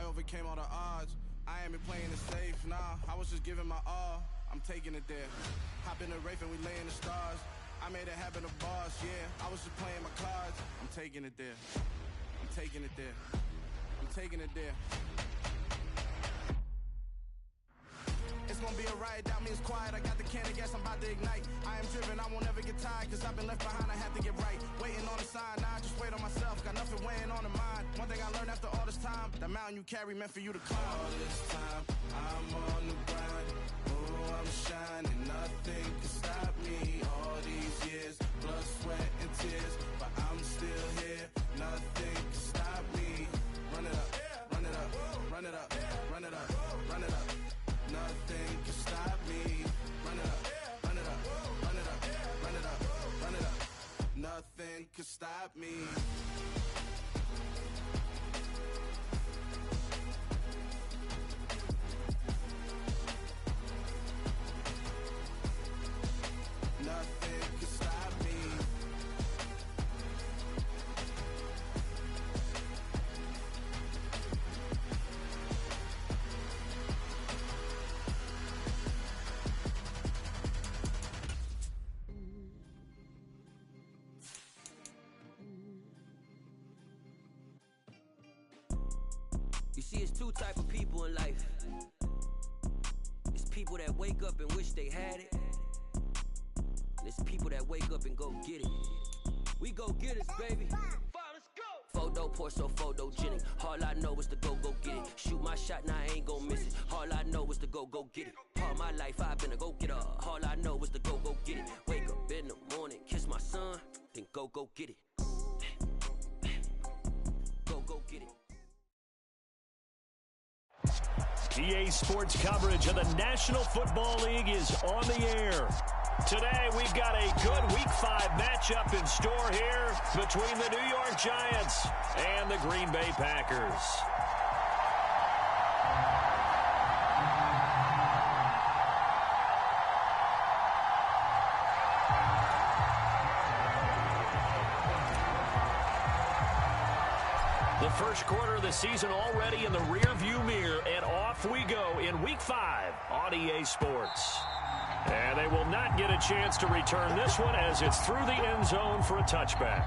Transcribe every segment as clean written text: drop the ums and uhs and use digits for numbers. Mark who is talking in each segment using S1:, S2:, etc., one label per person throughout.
S1: overcame all the odds. I ain't been playing it safe, nah, I was just giving my all. I'm taking it there. Hop in the Wraith and we lay in the stars. I made it happen to boss, yeah. I was just playing my cards. I'm taking it there. I'm taking it there. I'm taking it there. It's gonna be a riot, that means quiet. I got the can of gas, I'm about to ignite. I am driven, I won't ever get tired, cause I've been left behind, I have to get right. Waiting on a sign, now I just wait on myself. Got nothing weighing on the mind. One thing I learned after all this time, the mountain you carry meant for you to climb. All this time, I'm on the grind. Oh, I'm shining, nothing can stop me. All these years, blood, sweat, and tears, but I'm still here. Nothing can stop me. Run it up, run it up, run it up, run it up, run it up. Nothing can stop me. Run it up, run it up, run it up, run it up, run it up. Nothing can stop me. Nothing can stop me.
S2: You see, it's two type of people in life. It's people that wake up and wish they had it. And it's people that wake up and go get it. We go get it, baby. Let's go. Photo poor, so photogenic. All I know is to go get it. Shoot my shot, now I ain't gon' miss it. All I know is to go get it. All my life I've been a go-getter. All I know is to go get it. Wake up in the morning, kiss my son, then go get it. Go get it.
S3: EA Sports coverage of the National Football League is on the air. Today, we've got a good Week 5 matchup in store here between the New York Giants and the Green Bay Packers. The first quarter of the season already in the rear-view mirror, and off we go in Week 5 on EA Sports. And they will not get a chance to return this one as it's through the end zone for a touchback.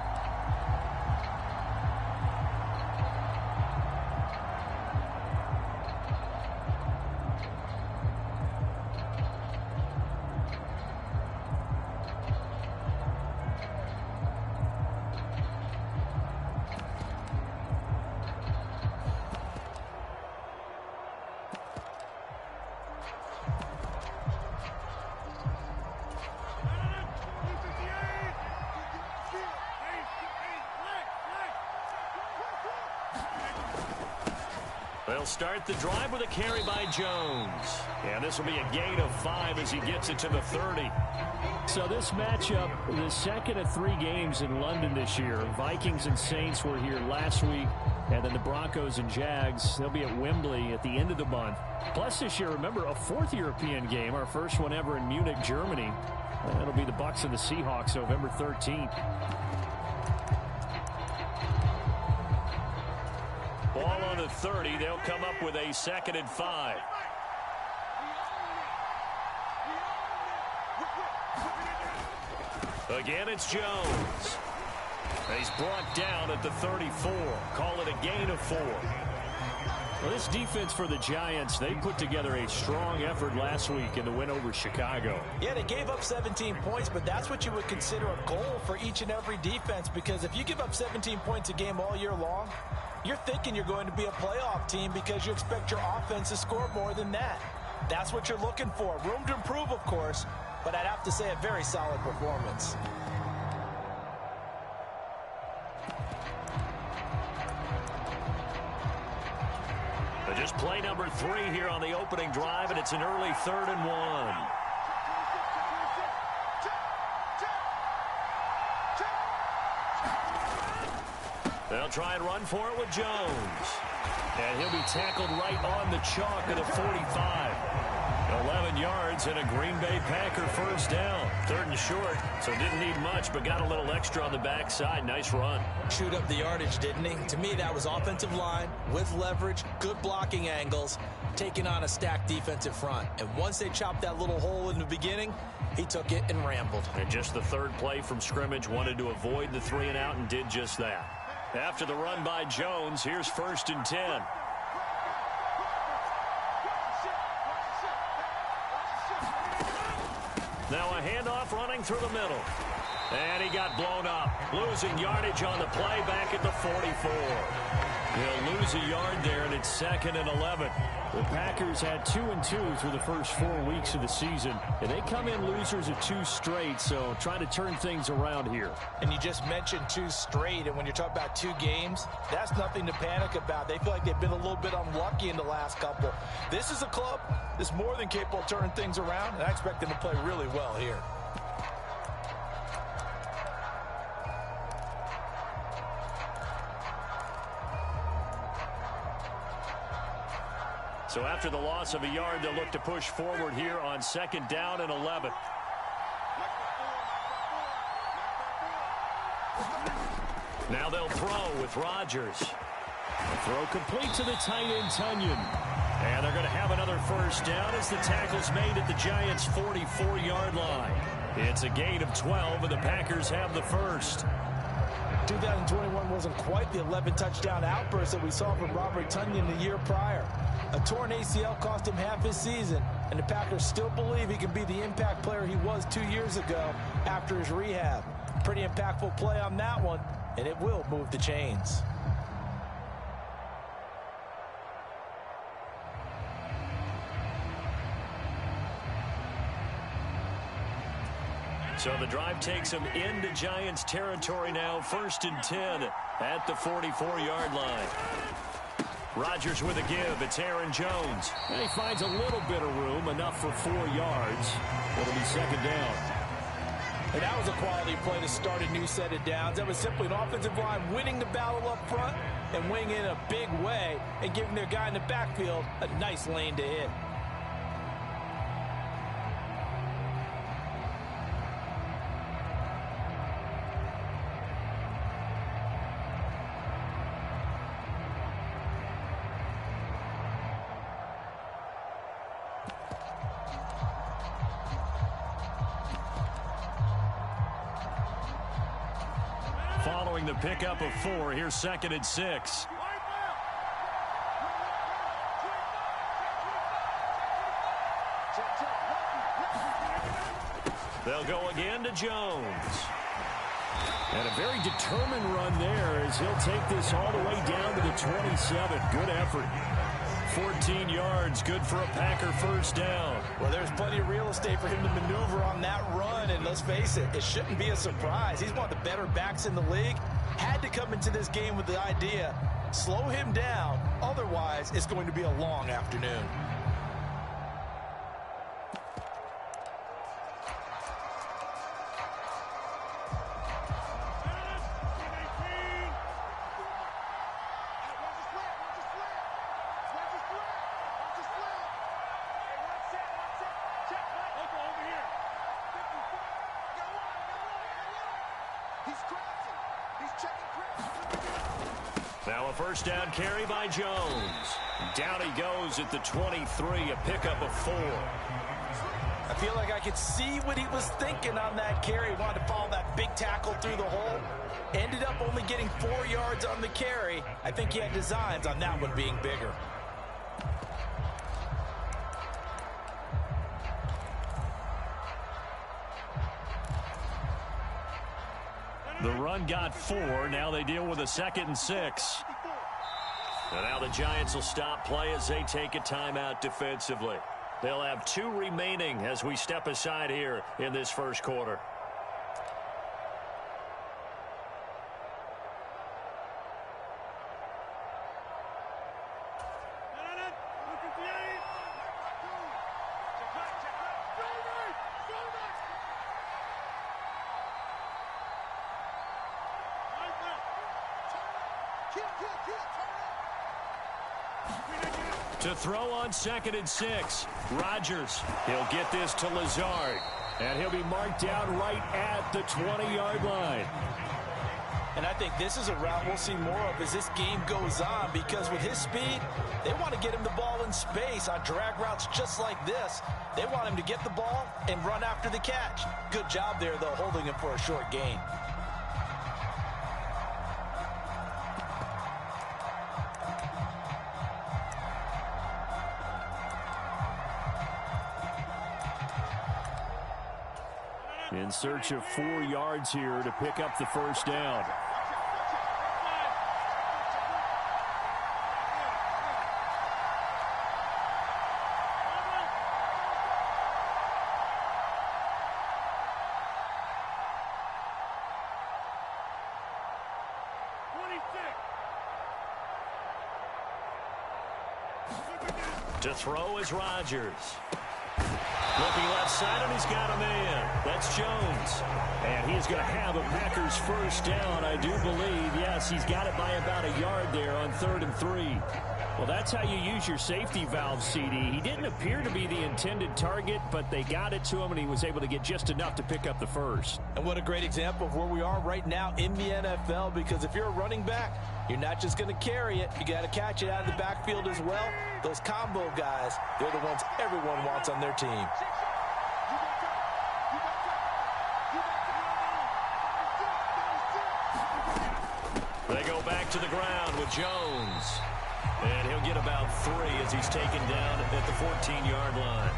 S3: They'll start the drive with a carry by Jones. And this will be a gain of 5 as he gets it to the 30.
S4: So this matchup, the second of 3 games in London this year. Vikings and Saints were here last week. And then the Broncos and Jags, they'll be at Wembley at the end of the month. Plus this year, remember, a 4th European game, our first one ever in Munich, Germany. That'll be the Bucs and the Seahawks November 13th.
S3: Ball on the 30. They'll come up with a 2nd and 5. Again, it's Jones. He's brought down at the 34. Call it a gain of 4.
S4: Well, this defense for the Giants, they put together a strong effort last week in the win over Chicago.
S5: Yeah, they gave up 17 points, but that's what you would consider a goal for each and every defense, because if you give up 17 points a game all year long, you're thinking you're going to be a playoff team because you expect your offense to score more than that. That's what you're looking for. Room to improve, of course, but I'd have to say a very solid performance.
S3: Just play number 3 here on the opening drive, and it's an early 3rd and 1. They'll try and run for it with Jones. And he'll be tackled right on the chalk at the 45. 11 yards and a Green Bay Packer first down. 3rd and short, so didn't need much, but got a little extra on the backside. Nice run.
S5: Chewed up the yardage, didn't he? To me, that was offensive line with leverage, good blocking angles, taking on a stacked defensive front. And once they chopped that little hole in the beginning, he took it and rambled.
S3: And just the 3rd play from scrimmage, wanted to avoid the 3 and out and did just that. After the run by Jones, here's 1st and 10. Now a handoff running through the middle. And he got blown up. Losing yardage on the play back at the 44. He'll lose a yard there, and it's 2nd and 11.
S4: The Packers had 2-2 through the first 4 weeks of the season, and they come in losers of 2 straight, so trying to turn things around here.
S5: And you just mentioned 2 straight, and when you're talking about 2 games, that's nothing to panic about. They feel like they've been a little bit unlucky in the last couple. This is a club that's more than capable of turning things around, and I expect them to play really well here.
S3: So after the loss of a yard, they'll look to push forward here on 2nd down and 11. Now they'll throw with Rodgers.
S4: The throw complete to the tight end, Tunyon.
S3: And they're going to have another first down as the tackle's made at the Giants' 44-yard line. It's a gain of 12, and the Packers have the first.
S5: 2021 wasn't quite the 11-touchdown outburst that we saw from Robert Tunyon the year prior. A torn ACL cost him half his season, and the Packers still believe he can be the impact player he was 2 years ago after his rehab. Pretty impactful play on that one, and it will move the chains.
S3: So the drive takes them into Giants territory now. 1st and 10 at the 44-yard line. Rodgers with a give. It's Aaron Jones.
S4: And he finds a little bit of room, enough for 4 yards. It'll be 2nd down.
S5: And that was a quality play to start a new set of downs. That was simply an offensive line winning the battle up front and winning in a big way and giving their guy in the backfield a nice lane to hit.
S3: Following the pickup of 4, here's 2nd and 6. They'll go again to Jones.
S4: And a very determined run there as he'll take this all the way down to the 27. Good effort.
S3: 14 yards, good for a Packer first down.
S5: Well, there's plenty of real estate for him to maneuver on that run, and let's face it, it shouldn't be a surprise. He's one of the better backs in the league. Had to come into this game with the idea, slow him down, otherwise it's going to be a long afternoon.
S3: Now a first down carry by Jones. Down he goes at the 23, a pickup of 4.
S5: I feel like I could see what he was thinking on that carry. He wanted to follow that big tackle through the hole. Ended up only getting 4 yards on the carry. I think he had designs on that one being bigger.
S3: The run got 4. Now they deal with a 2nd and 6. And now the Giants will stop play as they take a timeout defensively. They'll have 2 remaining as we step aside here in this first quarter.
S4: To throw on 2nd and 6. Rodgers. He'll get this to Lazard. And he'll be marked out right at the 20-yard line.
S5: And I think this is a route we'll see more of as this game goes on, because with his speed, they want to get him the ball in space on drag routes just like this. They want him to get the ball and run after the catch. Good job there, though, holding him for a short gain.
S4: In search of 4 yards here to pick up the first down. To throw is Rodgers. Looking left side, and he's got a man. That's Jones. And he's going to have a Packers first down, I do believe. Yes, he's got it by about a yard there on 3rd and 3. Well, that's how you use your safety valve, CD. He didn't appear to be the intended target, but they got it to him, and he was able to get just enough to pick up the first.
S5: And what a great example of where we are right now in the NFL, because if you're a running back, you're not just going to carry it. You got to catch it out of the backfield as well. Those combo guys, they're the ones everyone wants on their team.
S4: They go back to the ground with Jones. And he'll get about 3 as he's taken down at the 14-yard line.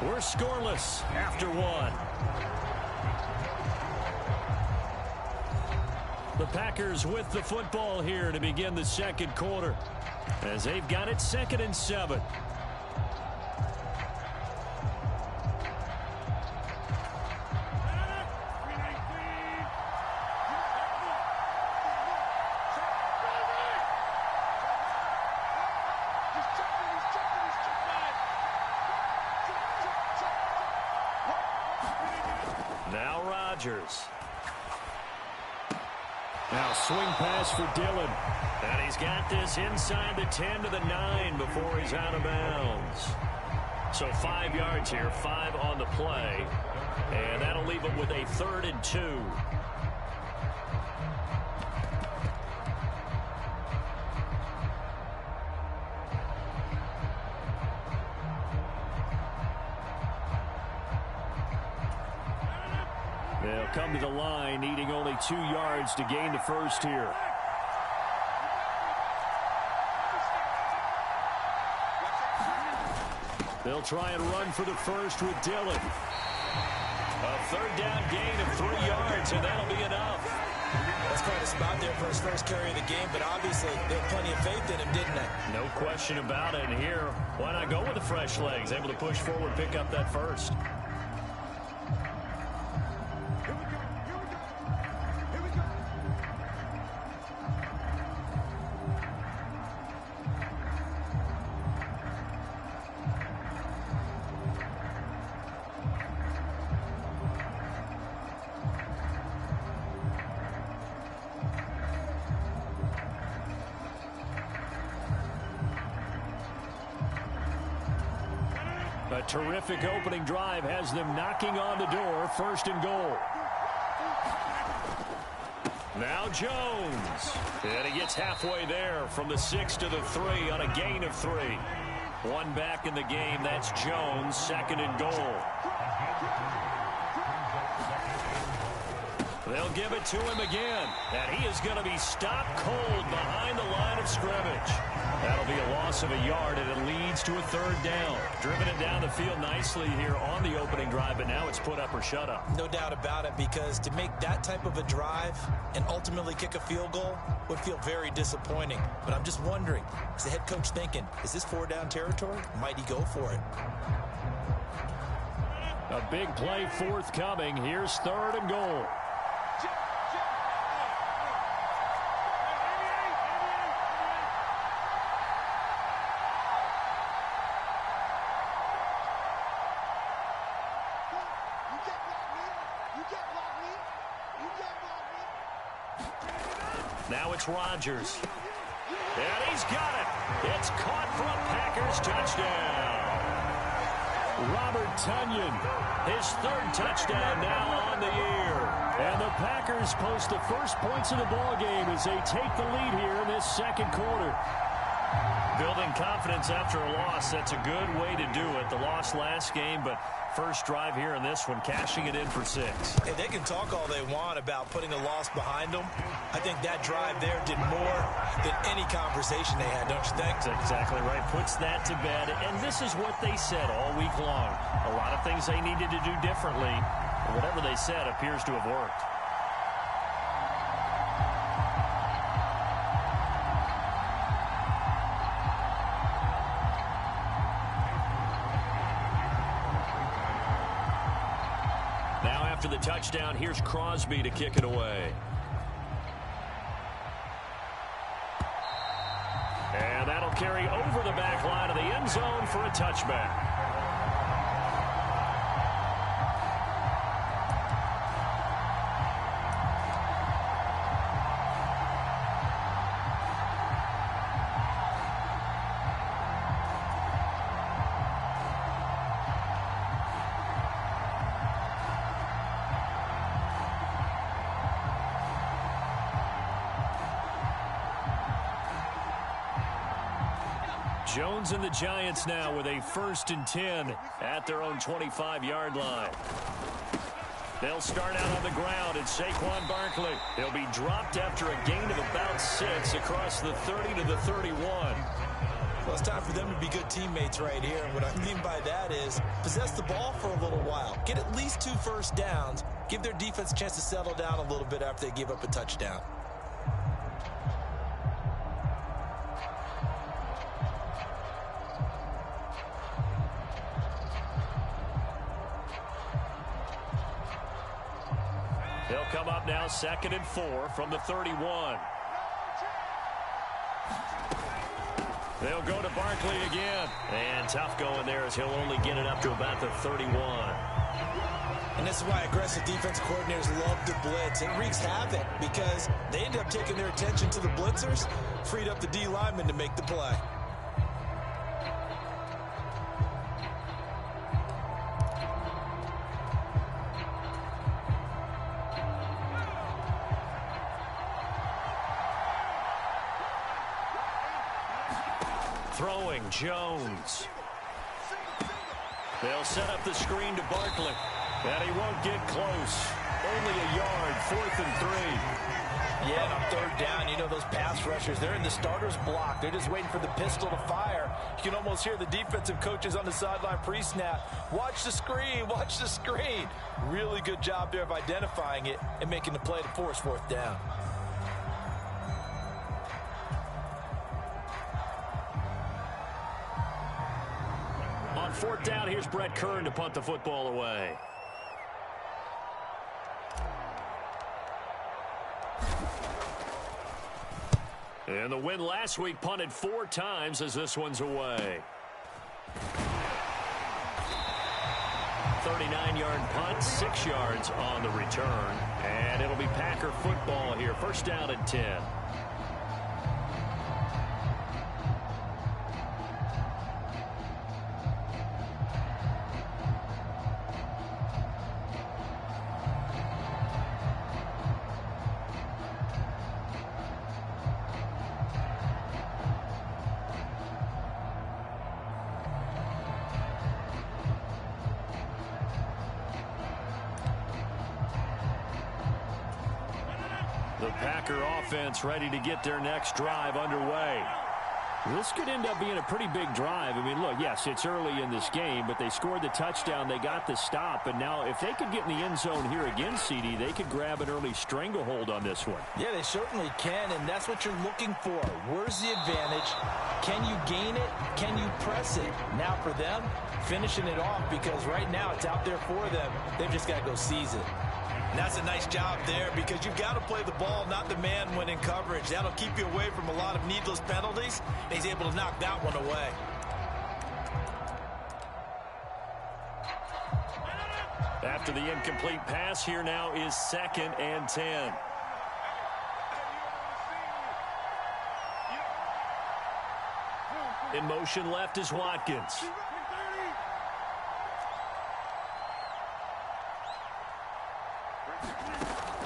S4: We're scoreless after 1. The Packers with the football here to begin the second quarter, as they've got it 2nd and 7. Now Rodgers. Now swing pass for Dillon. And he's got this inside the 10 to the 9 before he's out of bounds. So 5 yards here, 5 on the play. And that'll leave him with a 3rd and 2. They'll come to the line, needing only 2 yards to gain the first here. They'll try and run for the first with Dillon. A 3rd down gain of 3 yards, and that'll be enough.
S5: That's quite a spot there for his first carry of the game, but obviously they had plenty of faith in him, didn't they?
S4: No question about it. And here, why not go with the fresh legs? Able to push forward, pick up that first. A terrific opening drive has them knocking on the door. 1st and goal. Now Jones. And he gets halfway there from the 6 to the 3 on a gain of 3. 1 back in the game. That's Jones. 2nd and goal. They'll give it to him again. And he is going to be stopped cold behind the line of scrimmage. That'll be a loss of a yard, and it leads to a 3rd down. Driven it down the field nicely here on the opening drive, but now it's put up or shut up.
S5: No doubt about it, because to make that type of a drive and ultimately kick a field goal would feel very disappointing. But I'm just wondering, is the head coach thinking, is this 4-down territory? Might he go for it?
S4: A big play forthcoming. Here's 3rd and goal.
S3: Now it's Rodgers. And he's got it. It's caught for a Packers touchdown.
S4: Robert Tonyan,
S3: his 3rd touchdown now on the year.
S4: And the Packers post the first points of the ball game as they take the lead here in this 2nd quarter.
S3: Building confidence after a loss, that's a good way to do it. The loss last game, but first drive here in this one, cashing it in for 6.
S5: Hey, they can talk all they want about putting a loss behind them. I think that drive there did more than any conversation they had, don't you think?
S3: That's exactly right. Puts that to bed. And this is what they said all week long. A lot of things they needed to do differently. And whatever they said appears to have worked. After the touchdown, here's Crosby to kick it away. And that'll carry over the back line of the end zone for a touchback. Jones and the Giants now with a 1st and 10 at their own 25-yard line. They'll start out on the ground, and Saquon Barkley. He'll be dropped after a gain of about 6 across the 30 to the 31.
S5: Well, it's time for them to be good teammates right here. And what I mean by that is possess the ball for a little while. Get at least 2 first downs. Give their defense a chance to settle down a little bit after they give up a touchdown.
S3: They'll come up now 2nd and 4 from the 31. They'll go to Barkley again. And tough going there as he'll only get it up to about the 31.
S5: And this is why aggressive defense coordinators love to blitz. It wreaks havoc because they end up taking their attention to the blitzers, freed up the D lineman to make the play.
S3: Throwing Jones. They'll set up the screen to Barkley. And he won't get close. Only a yard, 4th and 3.
S5: Yeah, and on 3rd down, you know those pass rushers, they're in the starter's block. They're just waiting for the pistol to fire. You can almost hear the defensive coaches on the sideline pre-snap. Watch the screen, watch the screen. Really good job there of identifying it and making the play to force 4th down.
S3: On 4th down, here's Brett Kern to punt the football away. And the win last week punted 4 times as this one's away. 39-yard punt, 6 yards on the return. And it'll be Packer football here. 1st down and 10. The Packer offense ready to get their next drive underway.
S4: This could end up being a pretty big drive. I mean, look, yes, it's early in this game, but they scored the touchdown. They got the stop. And now if they could get in the end zone here again, CD, they could grab an early stranglehold on this one.
S5: Yeah, they certainly can, and that's what you're looking for. Where's the advantage? Can you gain it? Can you press it? Now for them, finishing it off, because right now it's out there for them. They've just got to go seize it. And that's a nice job there, because you've got to play the ball, not the man when in coverage. That'll keep you away from a lot of needless penalties. And he's able to knock that one away.
S3: After the incomplete pass, here now is 2nd and 10. In motion left is Watkins.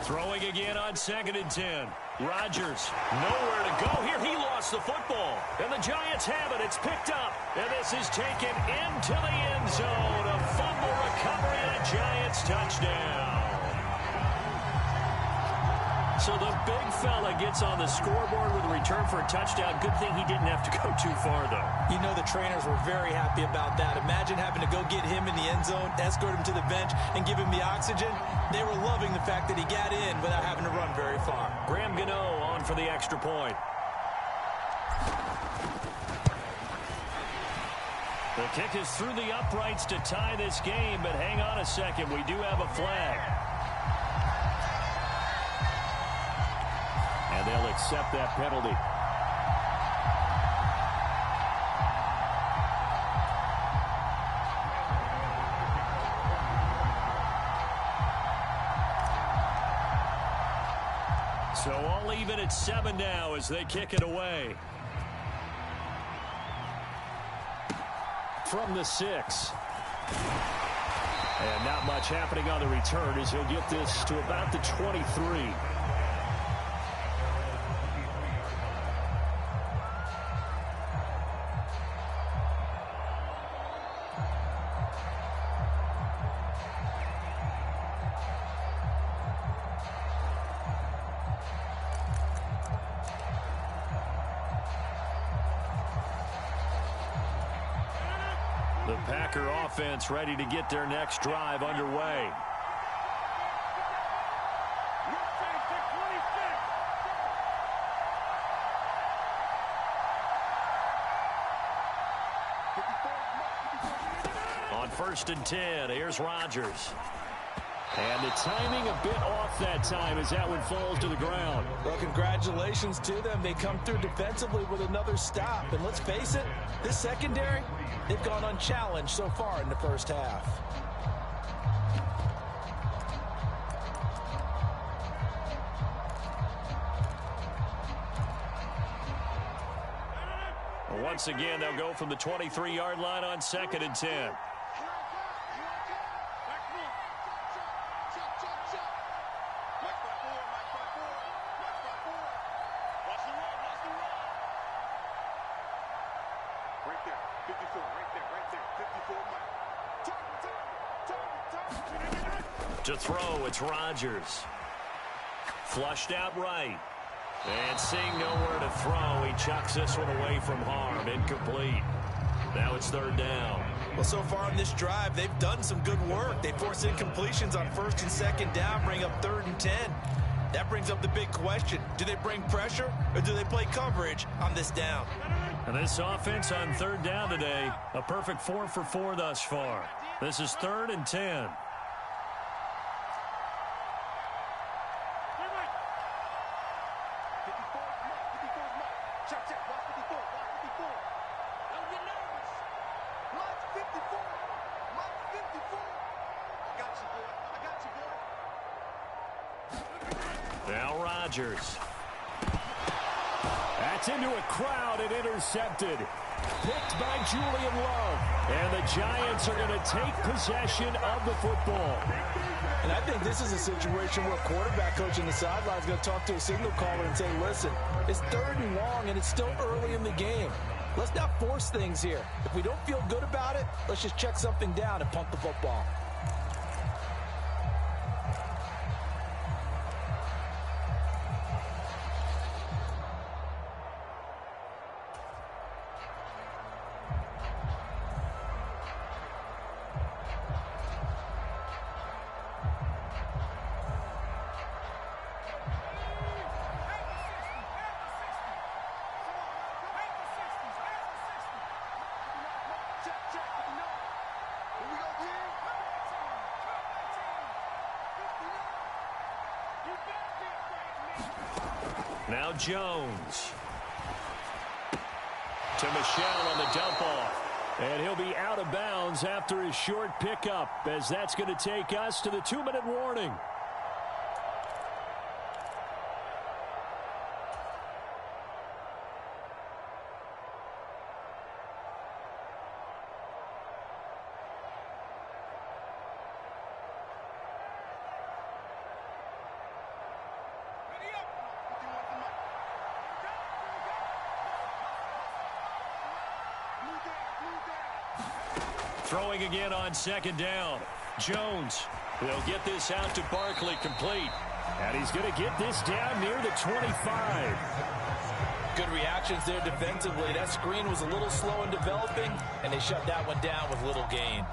S3: Throwing again on 2nd and 10. Rodgers, nowhere to go here. He lost the football. And the Giants have it. It's picked up. And this is taken into the end zone. A fumble recovery and a Giants touchdown. So the big fella gets on the scoreboard with a return for a touchdown. Good thing he didn't have to go too far, though.
S5: You know the trainers were very happy about that. Imagine having to go get him in the end zone, escort him to the bench, and give him the oxygen. They were loving the fact that he got in without having to run very far.
S3: Graham Gano on for the extra point.
S4: The kick is through the uprights to tie this game, but hang on a second. We do have a flag. And they'll accept that penalty. So all even at 7 now as they kick it away. From the 6. And not much happening on the return as he'll get this to about the 23. The Packer offense ready to get their next drive underway. On 1st and 10, here's Rodgers. And the timing a bit off that time as that one falls to the ground.
S5: Well, congratulations to them. They come through defensively with another stop. And let's face it, this secondary, they've gone unchallenged so far in the first half.
S3: Once again, they'll go from the 23-yard line on 2nd and 10. To throw, it's Rodgers. Flushed out right. And seeing nowhere to throw, he chucks this one away from harm. Incomplete. Now it's 3rd down.
S5: Well, so far on this drive, they've done some good work. They force incompletions on 1st and 2nd down, bring up 3rd and 10. That brings up the big question. Do they bring pressure or do they play coverage on this down?
S4: And this offense on 3rd down today, a perfect 4 for 4 thus far. This is 3rd and 10. Now Rodgers. That's into a crowd and intercepted. Picked by Julian Love. And the Giants are going to take possession of the football.
S5: And I think this is a situation where a quarterback coach in the sideline is going to talk to a signal caller and say, listen, it's 3rd and long and it's still early in the game. Let's not force things here. If we don't feel good about it, let's just check something down and punt the football.
S3: Now Jones. To Michel on the dump off.
S4: And he'll be out of bounds after his short pickup, as that's going to take us to the 2-minute warning.
S3: Throwing again on second down. Jones. They'll get this out to Barkley, complete.
S4: And he's going to get this down near the 25.
S5: Good reactions there defensively. That screen was a little slow in developing, and they shut that one down with little gain.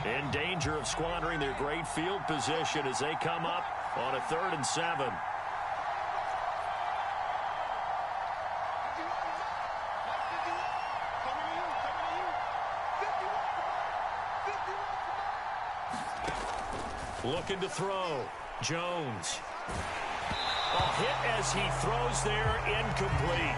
S3: In danger of squandering their great field position as they come up on a 3rd and 7. Looking to throw. Jones. A hit as he throws there, incomplete.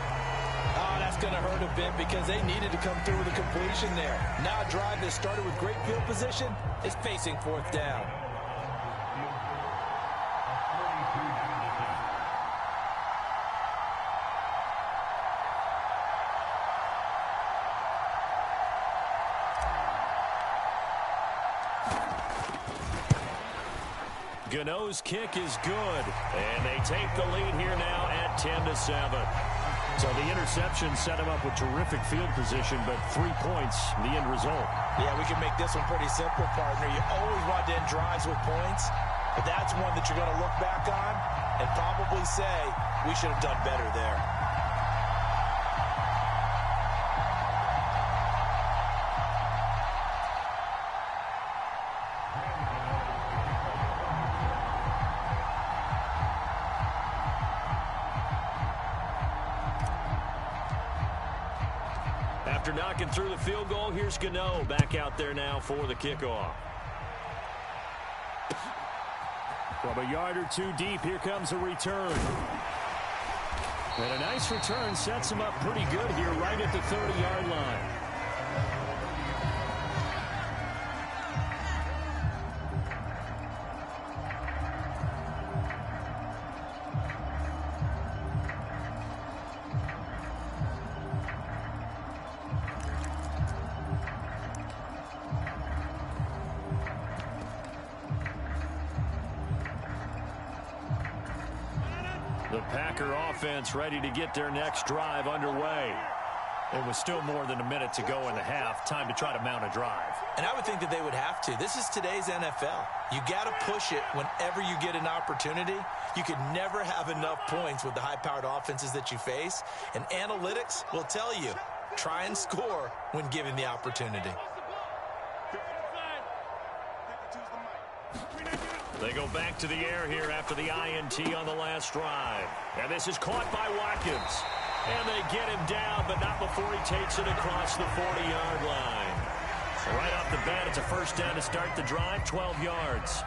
S5: Oh, that's going to hurt a bit because they needed to come through with a completion there. Now a drive that started with great field position is facing 4th down.
S3: Gano's kick is good, and they take the lead here now at 10-7.
S4: So the interception set him up with terrific field position, but 3 points, the end result.
S5: Yeah, we can make this one pretty simple, partner. You always want to end drives with points, but that's one that you're going to look back on and probably say, we should have done better there.
S3: After knocking through the field goal, here's Gano back out there now for the kickoff.
S4: From a yard or two deep, here comes a return. And a nice return sets him up pretty good here right at the 30-yard line.
S3: The Packer offense ready to get their next drive underway. It was still more than a minute to go in the half. Time to try to mount a drive.
S5: And I would think that they would have to. This is today's NFL. You got to push it whenever you get an opportunity. You could never have enough points with the high-powered offenses that you face. And analytics will tell you, try and score when given the opportunity.
S3: They go back to the air here after the INT on the last drive. And this is caught by Watkins. And they get him down, but not before he takes it across the 40-yard line. Right off the bat, it's a first down to start the drive, 12 yards.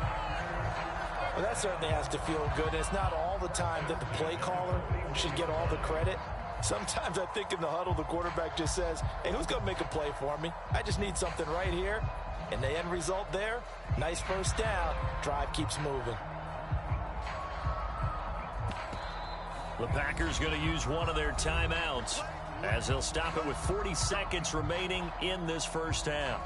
S5: Well, that certainly has to feel good. It's not all the time that the play caller should get all the credit. Sometimes I think in the huddle, the quarterback just says, hey, who's going to make a play for me? I just need something right here. And the end result there, nice first down. Drive keeps moving.
S3: The Packers going to use one of their timeouts as they'll stop it with 40 seconds remaining in this first half.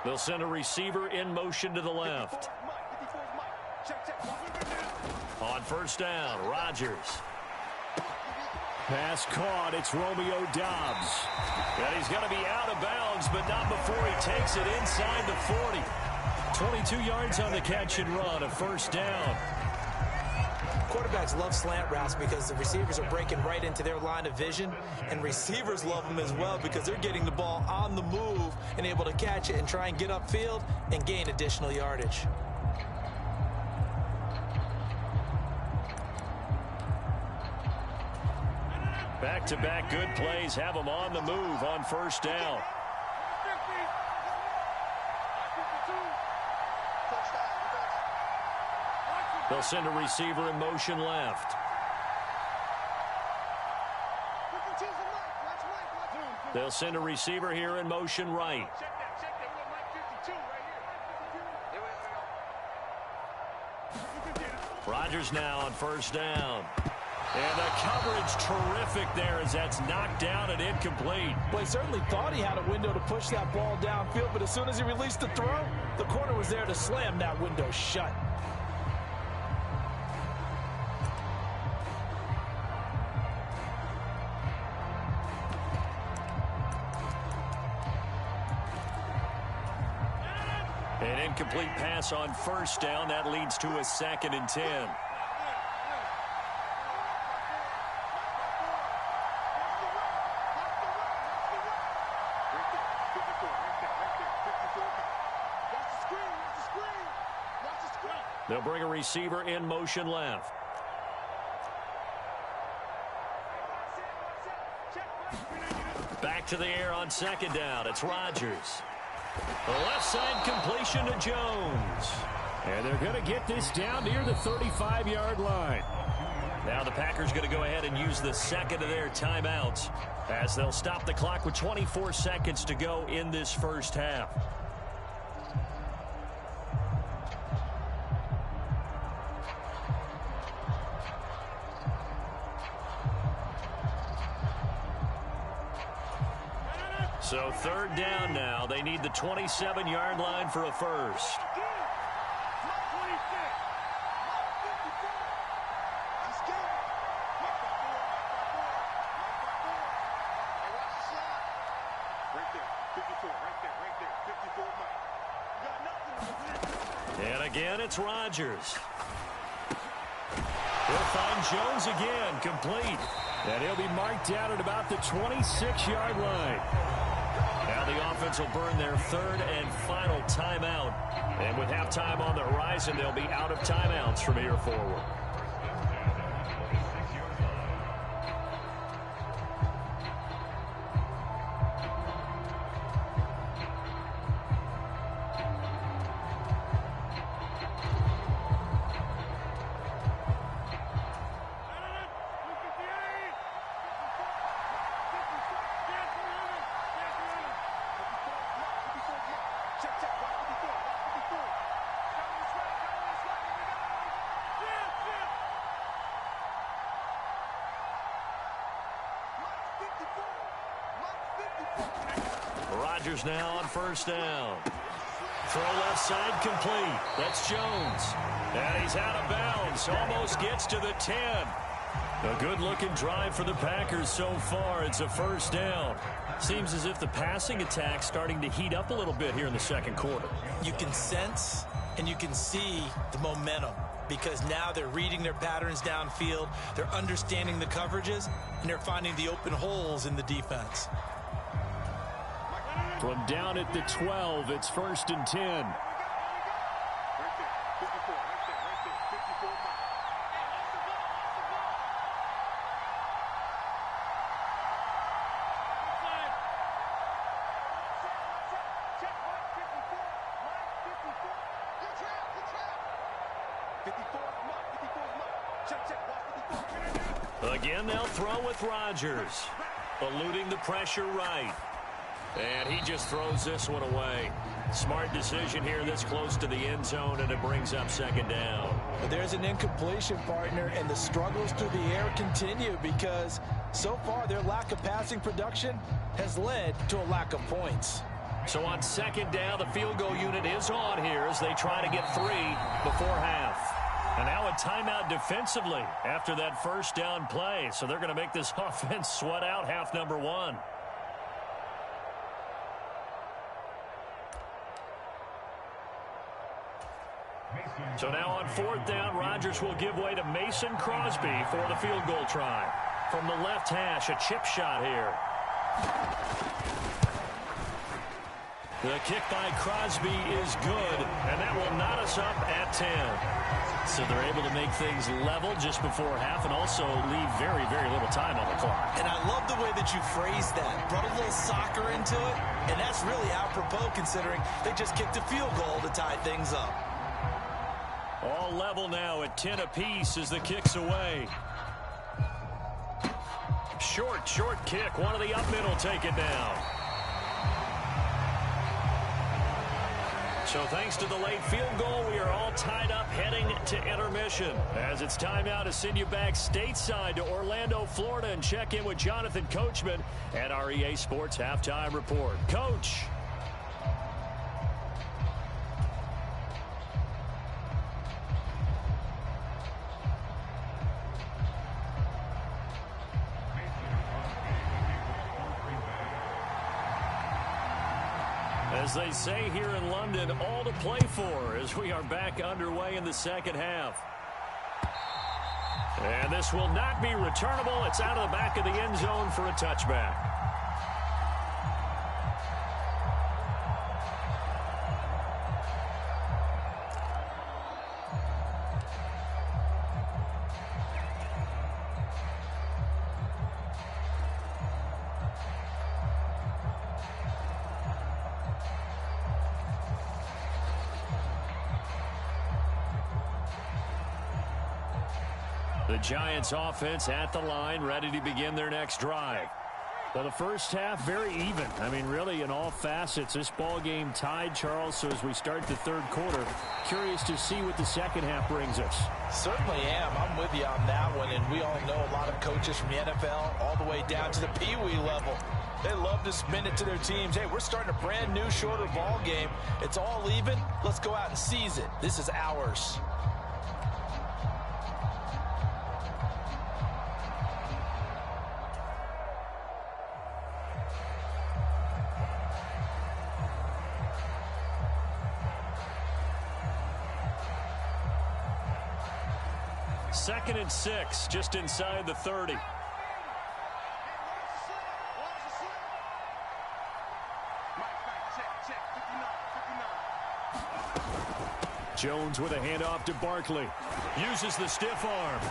S3: They'll send a receiver in motion to the left. On first down, Rodgers.
S4: Pass caught. It's Romeo Doubs.
S3: And he's going to be out of bounds, but not before he takes it inside the 40.
S4: 22 yards on the catch and run, a first down.
S5: Quarterbacks love slant routes because the receivers are breaking right into their line of vision, and receivers love them as well because they're getting the ball on the move and able to catch it and try and get upfield and gain additional yardage.
S3: Back-to-back good plays have them on the move on first down. They'll send a receiver in motion left. They'll send a receiver here in motion right. Rodgers now on first down. And the coverage terrific there as that's knocked down and incomplete.
S5: Well, he certainly thought he had a window to push that ball downfield, but as soon as he released the throw, the corner was there to slam that window shut.
S3: An incomplete pass on first down. That leads to a 2nd and 10. They'll bring a receiver in motion left. Back to the air on 2nd down. It's Rodgers. The left side completion to Jones.
S4: And they're going to get this down near the 35-yard line.
S3: Now the Packers going to go ahead and use the second of their timeouts as they'll stop the clock with 24 seconds to go in this first half. So 3rd down now. They need the 27-yard line for a first. And again, it's Rodgers.
S4: They'll find Jones again, complete. And he'll be marked out at about the 26-yard line.
S3: Now the offense will burn their 3rd and final timeout. And with halftime on the horizon, they'll be out of timeouts from here forward. Rodgers now on first down. Throw left side complete. That's Jones. And he's out of bounds. Almost gets to the 10. A good-looking drive for the Packers so far. It's a first down. Seems as if the passing attack's starting to heat up a little bit here in the second quarter.
S5: You can sense and you can see the momentum because now they're reading their patterns downfield, they're understanding the coverages, and they're finding the open holes in the defense.
S4: From down at the 12, it's 1st and 10.
S3: Again, they'll throw with Rodgers, eluding the pressure right. And he just throws this one away. Smart decision here this close to the end zone, and it brings up 2nd down.
S5: But there's an incompletion, partner, and the struggles through the air continue because so far their lack of passing production has led to a lack of points.
S3: So on 2nd down, the field goal unit is on here as they try to get 3 before half.
S4: And now a timeout defensively after that first down play. So they're going to make this offense sweat out half number one. So now on fourth down, Rodgers will give way to Mason Crosby for the field goal try. From the left hash, a chip shot here. The kick by Crosby is good, and that will knot us up at 10. So they're able to make things level just before half and also leave very, very little time on the clock.
S5: And I love the way that you phrased that. Brought a little soccer into it, and that's really apropos considering they just kicked a field goal to tie things up.
S4: All level now at 10 apiece as the kick's away. Short kick. One of the up middle take it down. So thanks to the late field goal, we are all tied up heading to intermission. As it's time now to send you back stateside to Orlando, Florida, and check in with Jonathan Coachman at our EA Sports Halftime Report. Coach. As they say here in London, all to play for as we are back underway in the second half. And this will not be returnable. It's out of the back of the end zone for a touchback. The Giants offense at the line, ready to begin their next drive. Well, the first half, very even. I mean, really, in all facets, this ball game tied, Charles. So as we start the third quarter, curious to see what the second half brings us.
S5: Certainly am. I'm with you on that one. And we all know a lot of coaches from the NFL all the way down to the Pee-wee level. They love to spin it to their teams. Hey, we're starting a brand new, shorter ball game. It's all even. Let's go out and seize it. This is ours.
S4: Second and 6, just inside the 30. Jones with a handoff to Barkley. Uses the stiff arm.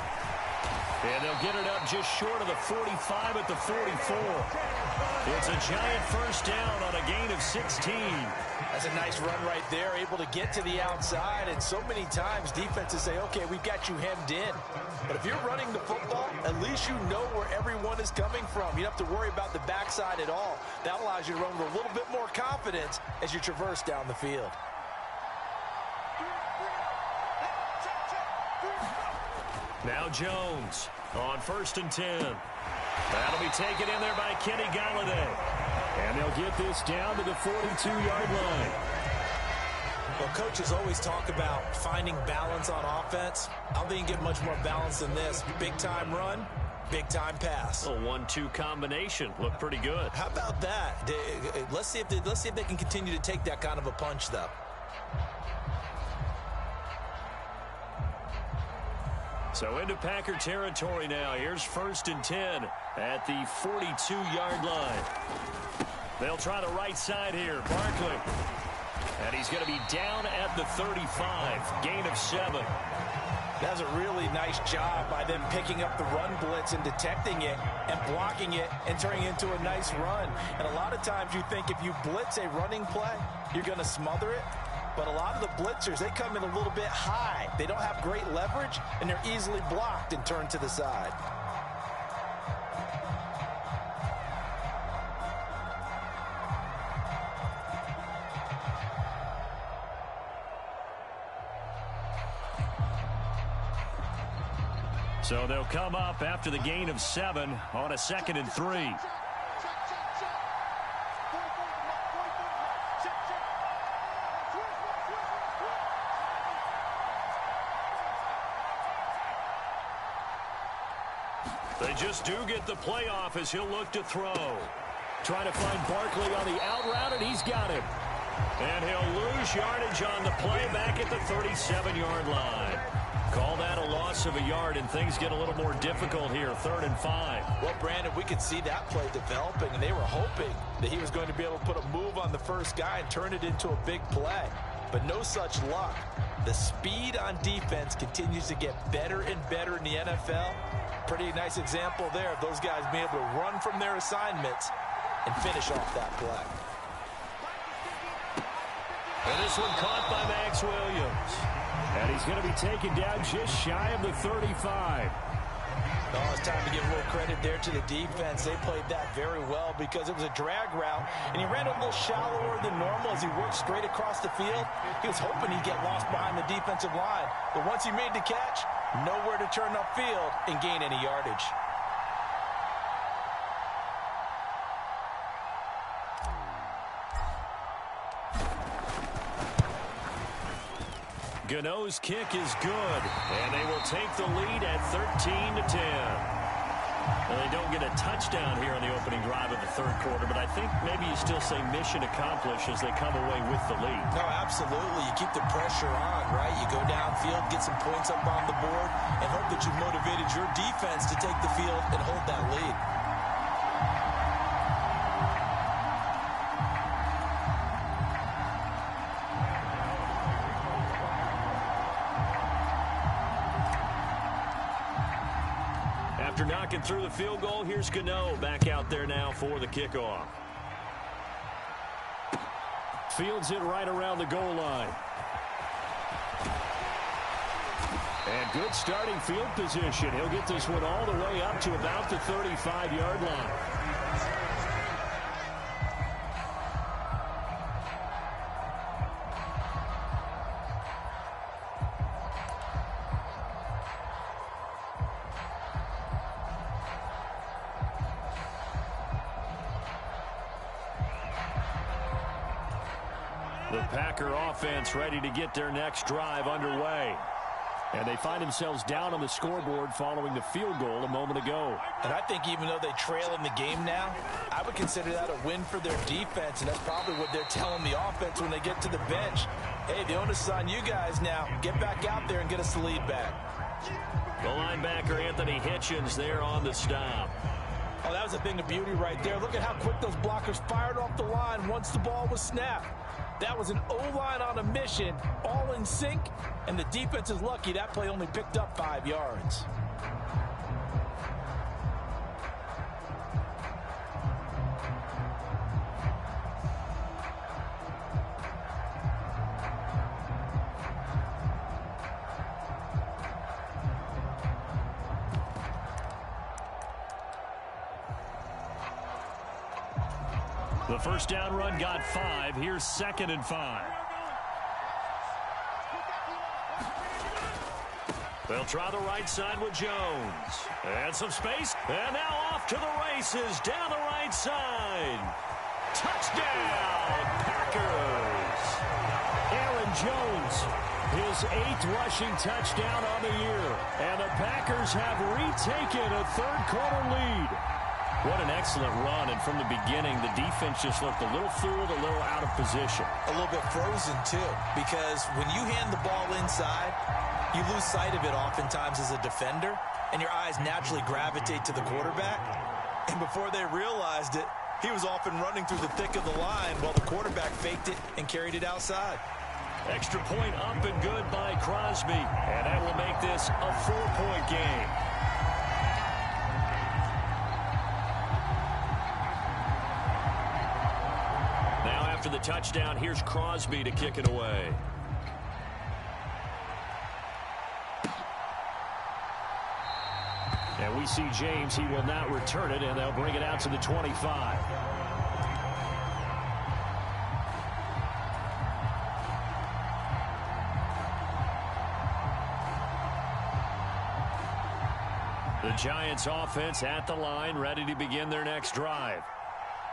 S4: And they'll get it up just short of the 45 at the 44. It's a Giant first down on a gain of 16.
S5: That's a nice run right there, able to get to the outside. And so many times defenses say, okay, we've got you hemmed in. But if you're running the football, at least you know where everyone is coming from. You don't have to worry about the backside at all. That allows you to run with a little bit more confidence as you traverse down the field.
S4: Now Jones on 1st and 10. That'll be taken in there by Kenny Golladay. And they'll get this down to the 42-yard line.
S5: Well, coaches always talk about finding balance on offense. I don't think you get much more balance than this. Big-time run, big-time pass.
S4: A 1-2 combination. Looked pretty good.
S5: How about that? Let's see if they can continue to take that kind of a punch, though.
S4: So into Packer territory now. Here's 1st and 10 at the 42-yard line. They'll try the right side here. Barkley. And he's going to be down at the 35. Gain of 7.
S5: That's a really nice job by them picking up the run blitz and detecting it and blocking it and turning it into a nice run. And a lot of times you think if you blitz a running play, you're going to smother it. But a lot of the blitzers, they come in a little bit high. They don't have great leverage, and they're easily blocked and turned to the side.
S4: So they'll come up after the gain of 7 on a 2nd and 3.
S3: They just do get the playoff as he'll look to throw.
S4: Trying to find Barkley on the out route, and he's got him.
S3: And he'll lose yardage on the play back at the 37-yard line. Call that a loss of a yard, and things get a little more difficult here, 3rd and 5.
S5: Well, Brandon, we could see that play developing, and they were hoping that he was going to be able to put a move on the first guy and turn it into a big play. But no such luck. The speed on defense continues to get better and better in the NFL. Pretty nice example there of those guys being able to run from their assignments and finish off that play.
S3: And this one caught by Max Williams.
S4: And he's going to be taken down just shy of the 35.
S5: Oh, it's time to give a little credit there to the defense. They played that very well because it was a drag route, and he ran a little shallower than normal as he worked straight across the field. He was hoping he'd get lost behind the defensive line, but once he made the catch, nowhere to turn upfield and gain any yardage.
S3: Gano's kick is good, and they will take the lead at 13-10. Well, they don't get a touchdown here on the opening drive of the third quarter, but I think maybe you still say mission accomplished as they come away with the lead.
S5: No, absolutely. You keep the pressure on, right? You go downfield, get some points up on the board, and hope that you motivated your defense to take the field and hold that lead.
S3: After knocking through the field goal, here's Gano back out there now for the kickoff.
S4: Fields it right around the goal line. And good starting field position. He'll get this one all the way up to about the 35-yard line.
S3: The Packer offense ready to get their next drive underway.
S4: And they find themselves down on the scoreboard following the field goal a moment ago.
S5: And I think even though they trail in the game now, I would consider that a win for their defense, and that's probably what they're telling the offense when they get to the bench. Hey, the onus is on you guys now. Get back out there and get us the lead back.
S3: The linebacker, Anthony Hitchens, there on the stop.
S5: Oh, that was a thing of beauty right there. Look at how quick those blockers fired off the line once the ball was snapped. That was an O-line on a mission, all in sync, and the defense is lucky that play only picked up 5 yards.
S3: The first down run got 5. Here's 2nd and 5. They'll try the right side with Jones. And some space. And now off to the races down the right side. Touchdown, Packers.
S4: Aaron Jones, his 8th rushing touchdown on the year. And the Packers have retaken a third-quarter lead.
S3: What an excellent run, and from the beginning, the defense just looked a little fooled, a little out of position.
S5: A little bit frozen, too, because when you hand the ball inside, you lose sight of it oftentimes as a defender, and your eyes naturally gravitate to the quarterback. And before they realized it, he was off and running through the thick of the line while the quarterback faked it and carried it outside.
S3: Extra point up and good by Crosby, and that will make this a 4-point game. After the touchdown, here's Crosby to kick it away.
S4: And we see James. He will not return it, and they'll bring it out to the 25.
S3: The Giants offense at the line, ready to begin their next drive.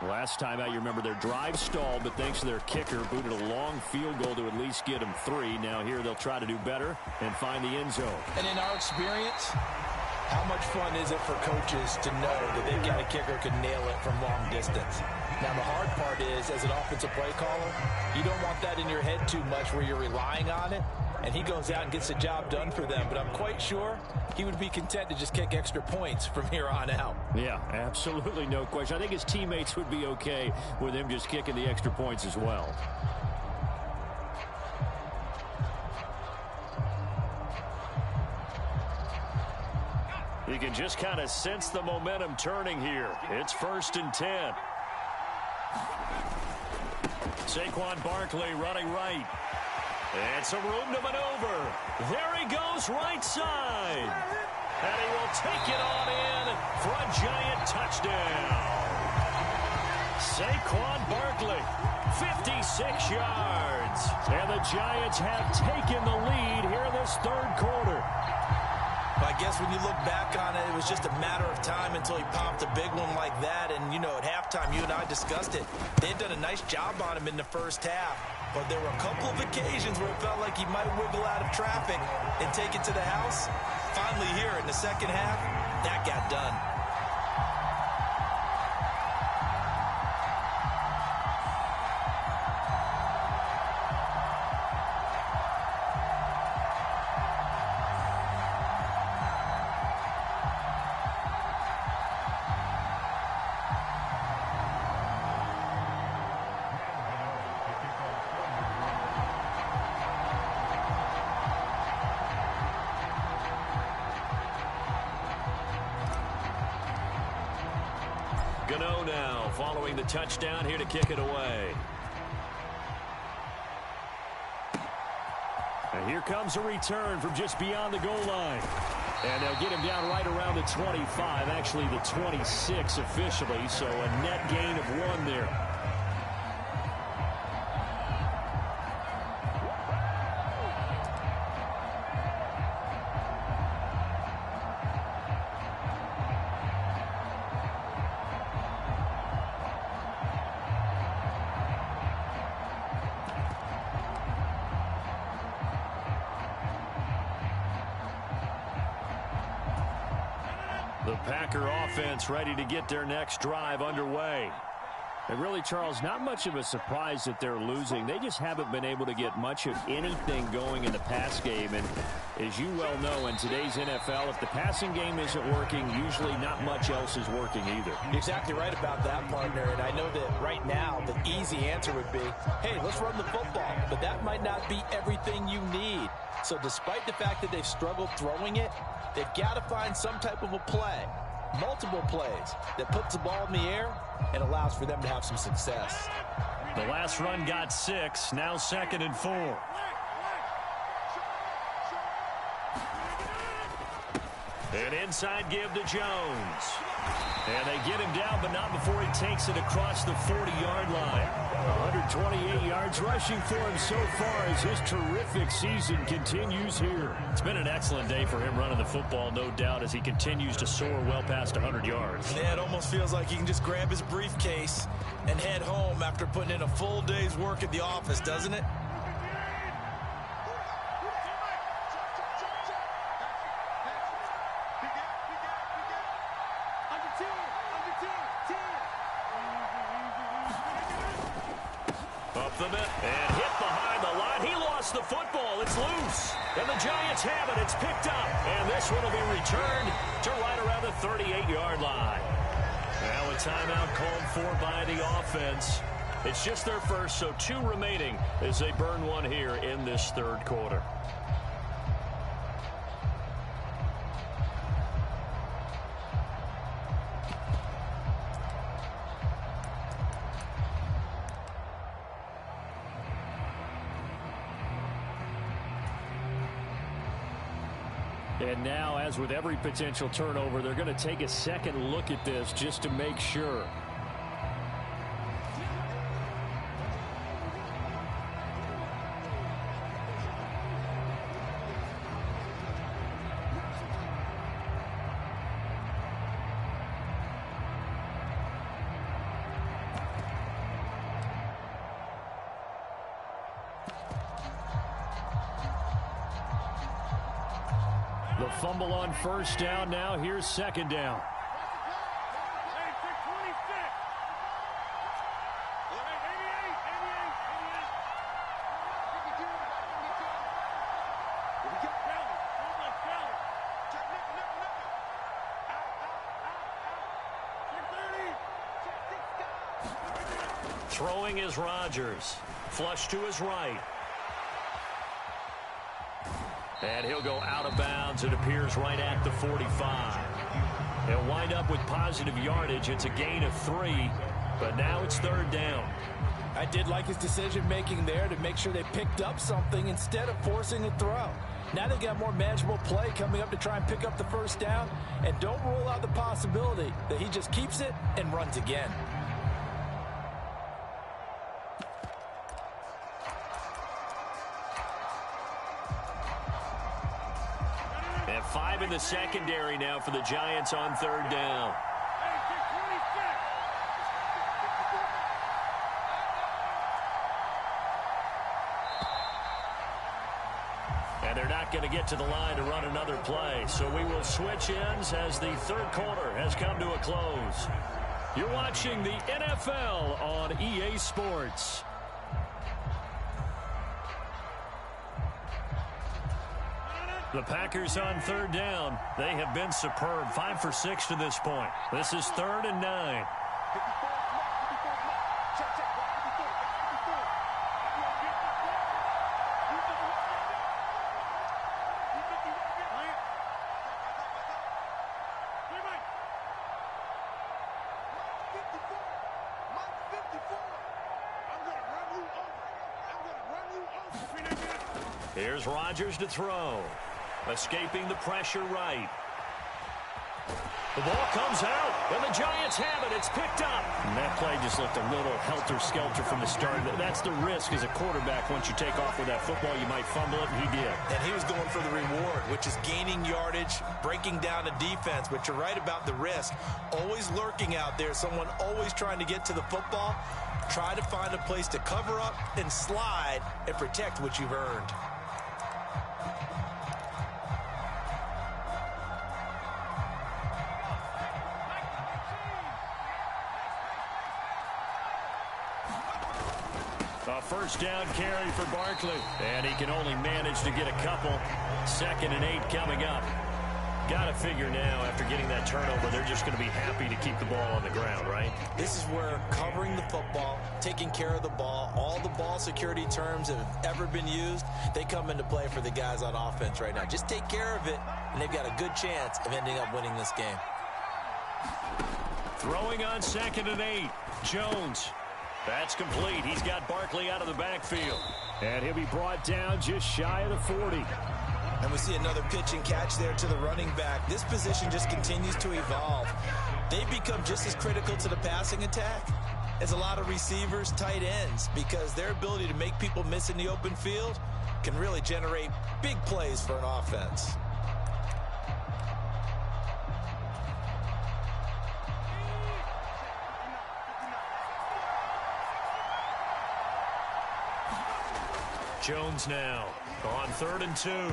S4: Last time out, you remember their drive stalled, but thanks to their kicker, booted a long field goal to at least get them 3. Now here they'll try to do better and find the end zone.
S5: And in our experience, How much fun is it for coaches to know that they've got a kicker who can nail it from long distance? Now, the hard part is, as an offensive play caller, you don't want that in your head too much where you're relying on it, and he goes out and gets the job done for them. But I'm quite sure he would be content to just kick extra points from here on out.
S4: Yeah, absolutely no question. I think his teammates would be okay with him just kicking the extra points as well. You can just kind of sense the momentum turning here. It's 1st and 10. Saquon Barkley running right. It's a room to maneuver. There he goes, right side. And he will take it on in for a Giant touchdown. Saquon Barkley, 56 yards. And the Giants have taken the lead here in this third quarter.
S5: I guess when you look back on it, it was just a matter of time until he popped a big one like that. And, you know, at halftime, you and I discussed it. They had done a nice job on him in the first half. But there were a couple of occasions where it felt like he might wiggle out of traffic and take it to the house. Finally here in the second half, that got done.
S4: Gano now following the touchdown here to kick it away. And here comes a return from just beyond the goal line. And they'll get him down right around the 25, actually the 26 officially, so a net gain of 1 there. The Packer offense ready to get their next drive underway. And really, Charles, not much of a surprise that they're losing. They just haven't been able to get much of anything going in the pass game. And as you well know, in today's NFL, if the passing game isn't working, usually not much else is working either.
S5: You're exactly right about that, partner. And I know that right now the easy answer would be, hey, let's run the football. But that might not be everything you need. So despite the fact that they've struggled throwing it, they've got to find some type of a play, multiple plays, that puts the ball in the air and allows for them to have some success.
S4: The last run got 6, now 2nd and 4. An inside give to Jones. And they get him down, but not before he takes it across the 40-yard line. 128 yards rushing for him so far as his terrific season continues here. It's been an excellent day for him running the football, no doubt, as he continues to soar well past 100 yards.
S5: Yeah, it almost feels like he can just grab his briefcase and head home after putting in a full day's work at the office, doesn't it?
S4: And hit behind the line. He lost the football. It's loose. And the Giants have it. It's picked up. And this one will be returned to right around the 38-yard line. Now a timeout called for by the offense. It's just their first, so 2 remaining as they burn 1 here in this third quarter. And now, as with every potential turnover, they're going to take a second look at this just to make sure. The fumble on first down. Now here's second down. Throwing is Rodgers. Flush to his right. And he'll go out of bounds. It appears right at the 45. They'll wind up with positive yardage. It's a gain of 3, but now it's third down.
S5: I did like his decision-making there to make sure they picked up something instead of forcing a throw. Now they got more manageable play coming up to try and pick up the first down, and don't rule out the possibility that he just keeps it and runs again.
S4: And 5 in the secondary now for the Giants on third down. And they're not going to get to the line to run another play. So we will switch ends as the third quarter has come to a close. You're watching the NFL on EA Sports. The Packers on third down. They have been superb. 5 for 6 to this point. This is 3rd and 9. Here's Rodgers to throw. Escaping the pressure right. The ball comes out, and the Giants have it. It's picked up. And that play just looked a little helter-skelter from the start. That's the risk as a quarterback. Once you take off with that football, you might fumble it, and he did.
S5: And he was going for the reward, which is gaining yardage, breaking down a defense. But you're right about the risk. Always lurking out there, someone always trying to get to the football. Try to find a place to cover up and slide and protect what you've earned.
S4: A first down carry for Barkley. And he can only manage to get a couple. 2nd and 8 coming up. Got to figure now, after getting that turnover, they're just going to be happy to keep the ball on the ground, right?
S5: This is where covering the football, taking care of the ball, all the ball security terms that have ever been used, they come into play for the guys on offense right now. Just take care of it, and they've got a good chance of ending up winning this game.
S4: Throwing on 2nd and 8. Jones. That's complete. He's got Barkley out of the backfield. And he'll be brought down just shy of the 40.
S5: And we see another pitch and catch there to the running back. This position just continues to evolve. They become just as critical to the passing attack as a lot of receivers, tight ends, because their ability to make people miss in the open field can really generate big plays for an offense.
S4: Jones now on 3rd and 2. And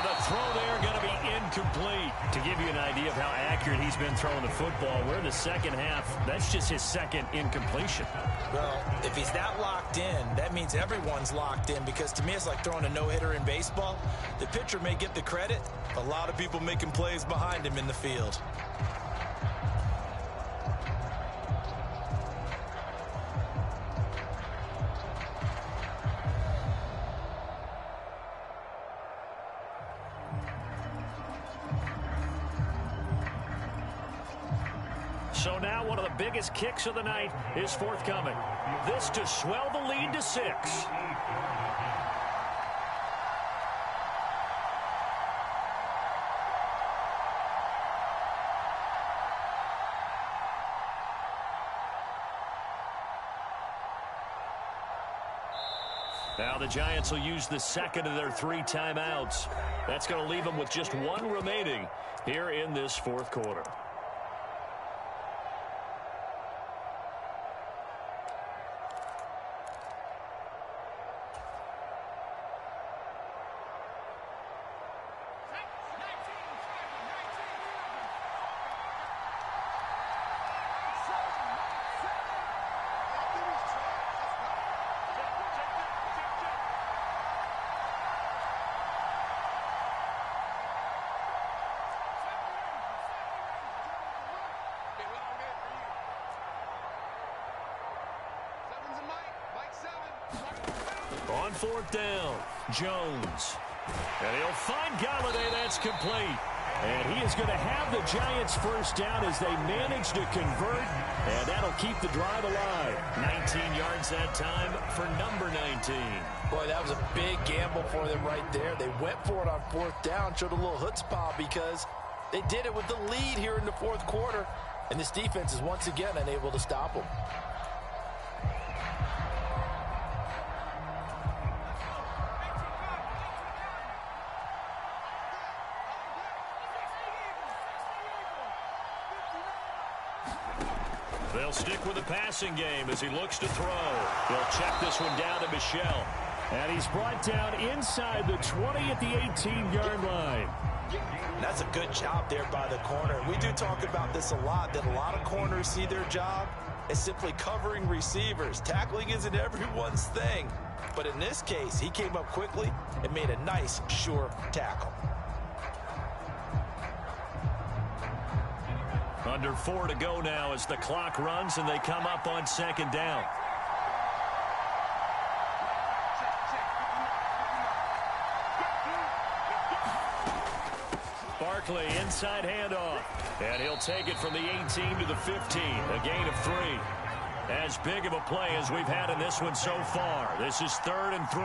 S4: the throw there going to be incomplete. To give you an idea of how accurate he's been throwing the football, we're in the second half. That's just his 2nd incompletion.
S5: Well, if he's that locked in, that means everyone's locked in, because to me it's like throwing a no-hitter in baseball. The pitcher may get the credit. A lot of people making plays behind him in the field.
S4: So now one of the biggest kicks of the night is forthcoming. This to swell the lead to 6. Now the Giants will use the 2nd of their 3 timeouts. That's going to leave them with just 1 remaining here in this 4th quarter.
S3: On 4th down, Jones. And he'll find Galladay. That's complete.
S4: And he is going to have the Giants first down as they manage to convert, and that'll keep the drive alive.
S3: 19 yards that time for number 19.
S5: Boy, that was a big gamble for them right there. They went for it on 4th down, showed a little chutzpah because they did it with the lead here in the 4th quarter, and this defense is once again unable to stop them.
S3: They'll stick with the passing game as he looks to throw. They'll check this one down to Michel.
S4: And he's brought down inside the 20 at the 18-yard line.
S5: That's a good job there by the corner. We do talk about this a lot, that a lot of corners see their job as simply covering receivers. Tackling isn't everyone's thing. But in this case, he came up quickly and made a nice, sure tackle.
S3: Under 4 to go now as the clock runs and they come up on 2nd down. Barkley inside handoff. And he'll take it from the 18 to the 15. A gain of 3. As big of a play as we've had in this one so far. This is 3rd and 3.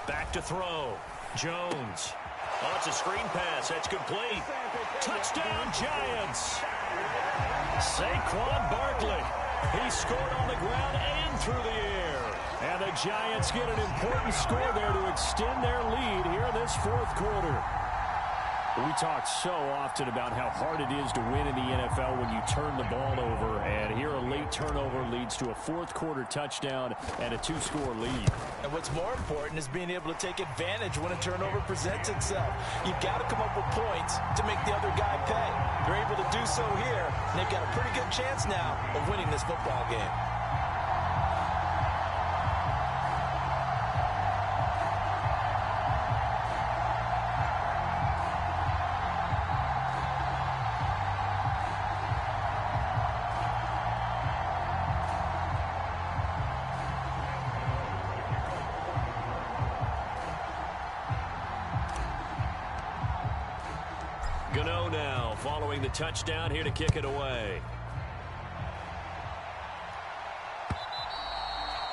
S3: Back to throw. Jones. Oh, it's a screen pass. That's complete. Touchdown, Giants. Saquon Barkley. He scored on the ground and through the air.
S4: And the Giants get an important score there to extend their lead here in this 4th quarter. We talk so often about how hard it is to win in the NFL when you turn the ball over. And here a late turnover leads to a 4th quarter touchdown and a 2-score lead.
S5: And what's more important is being able to take advantage when a turnover presents itself. You've got to come up with points to make the other guy pay. They're able to do so here, and they've got a pretty good chance now of winning this football game.
S3: Gano now following the touchdown here to kick it away.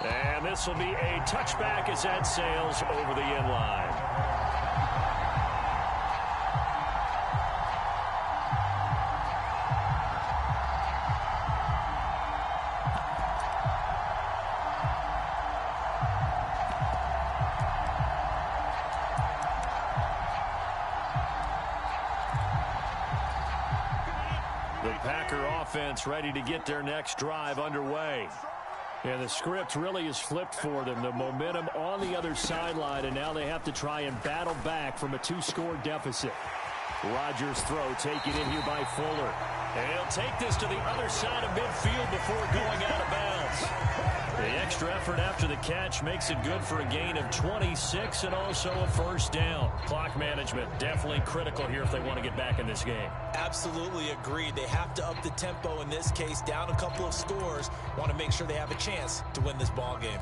S3: And this will be a touchback as that sails over the end line. The Packer offense ready to get their next drive underway.
S4: And the script really is flipped for them. The momentum on the other sideline, and now they have to try and battle back from a 2-score deficit. Rodgers' throw taken in here by Fuller.
S3: And he'll take this to the other side of midfield before going out of bounds. The extra effort after the catch makes it good for a gain of 26 and also a first down. Clock management definitely critical here if they want to get back in this game.
S5: Absolutely agreed. They have to up the tempo in this case, down a couple of scores. Want to make sure they have a chance to win this ball game.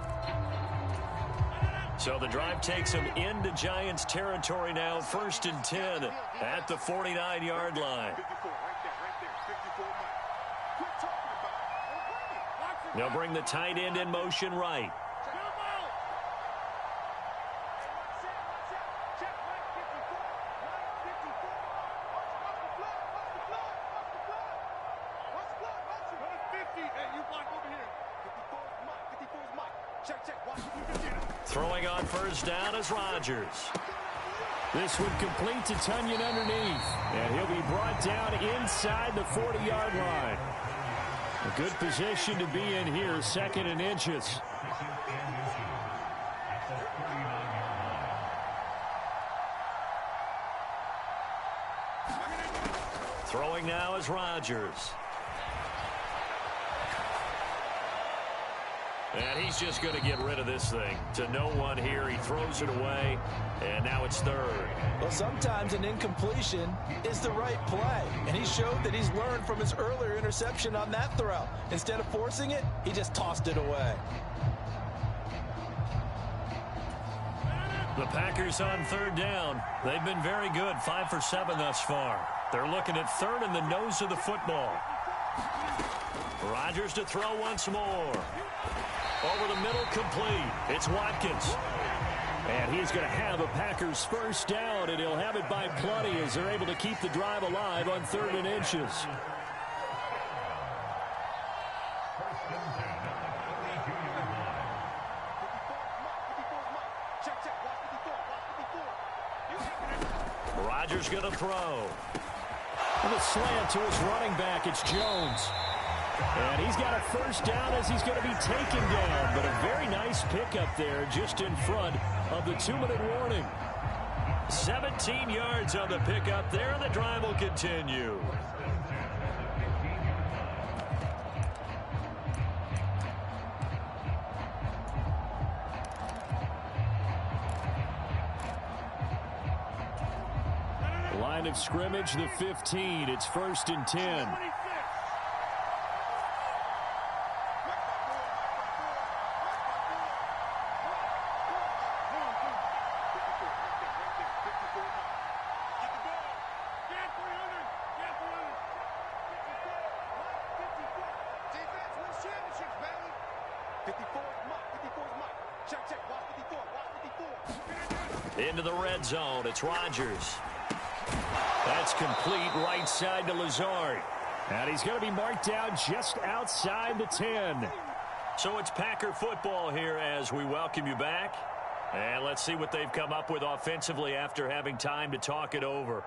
S3: So the drive takes them into Giants territory now, 1st and 10 at the 49-yard line. They'll bring the tight end in motion right. Throwing on first down is Rodgers.
S4: This one complete to Tunyon underneath. And he'll be brought down inside the 40-yard line. A good position to be in here, 2nd and inches.
S3: Throwing now is Rodgers. And he's just going to get rid of this thing. To no one here. He throws it away, and now it's third.
S5: Well, sometimes an incompletion is the right play, and he showed that he's learned from his earlier interception on that throw. Instead of forcing it, he just tossed it away.
S3: The Packers on third down. They've been very good, 5 for 7 thus far. They're looking at third in the nose of the football. Rodgers to throw once more. Over the middle, complete. It's Watkins.
S4: And he's going to have a Packers first down, and he'll have it by plenty as they're able to keep the drive alive on 3rd and inches.
S3: Rodgers going to throw.
S4: And a slant to his running back. It's Jones. And he's got a first down as he's going to be taken down. But a very nice pickup there just in front of the 2-minute warning.
S3: 17 yards on the pickup there, and the drive will continue.
S4: Line of scrimmage, the 15. It's 1st and 10.
S3: Into the red zone. It's Rodgers. That's complete right side to Lazard.
S4: And he's going to be marked down just outside the 10.
S3: So it's Packer football here as we welcome you back. And let's see what they've come up with offensively after having time to talk it over.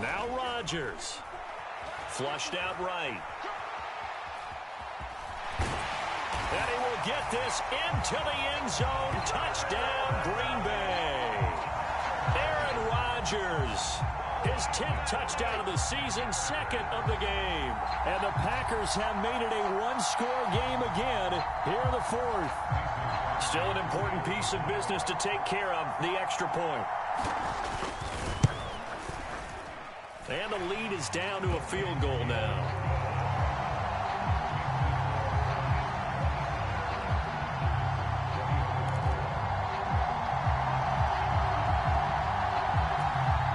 S3: Now Rodgers. Flushed out right. And he will get this into the end zone. Touchdown, Green Bay. Aaron Rodgers. His 10th touchdown of the season, 2nd of the game.
S4: And the Packers have made it a one-score game again here in the 4th.
S3: Still an important piece of business to take care of, the extra point. And the lead is down to a field goal now.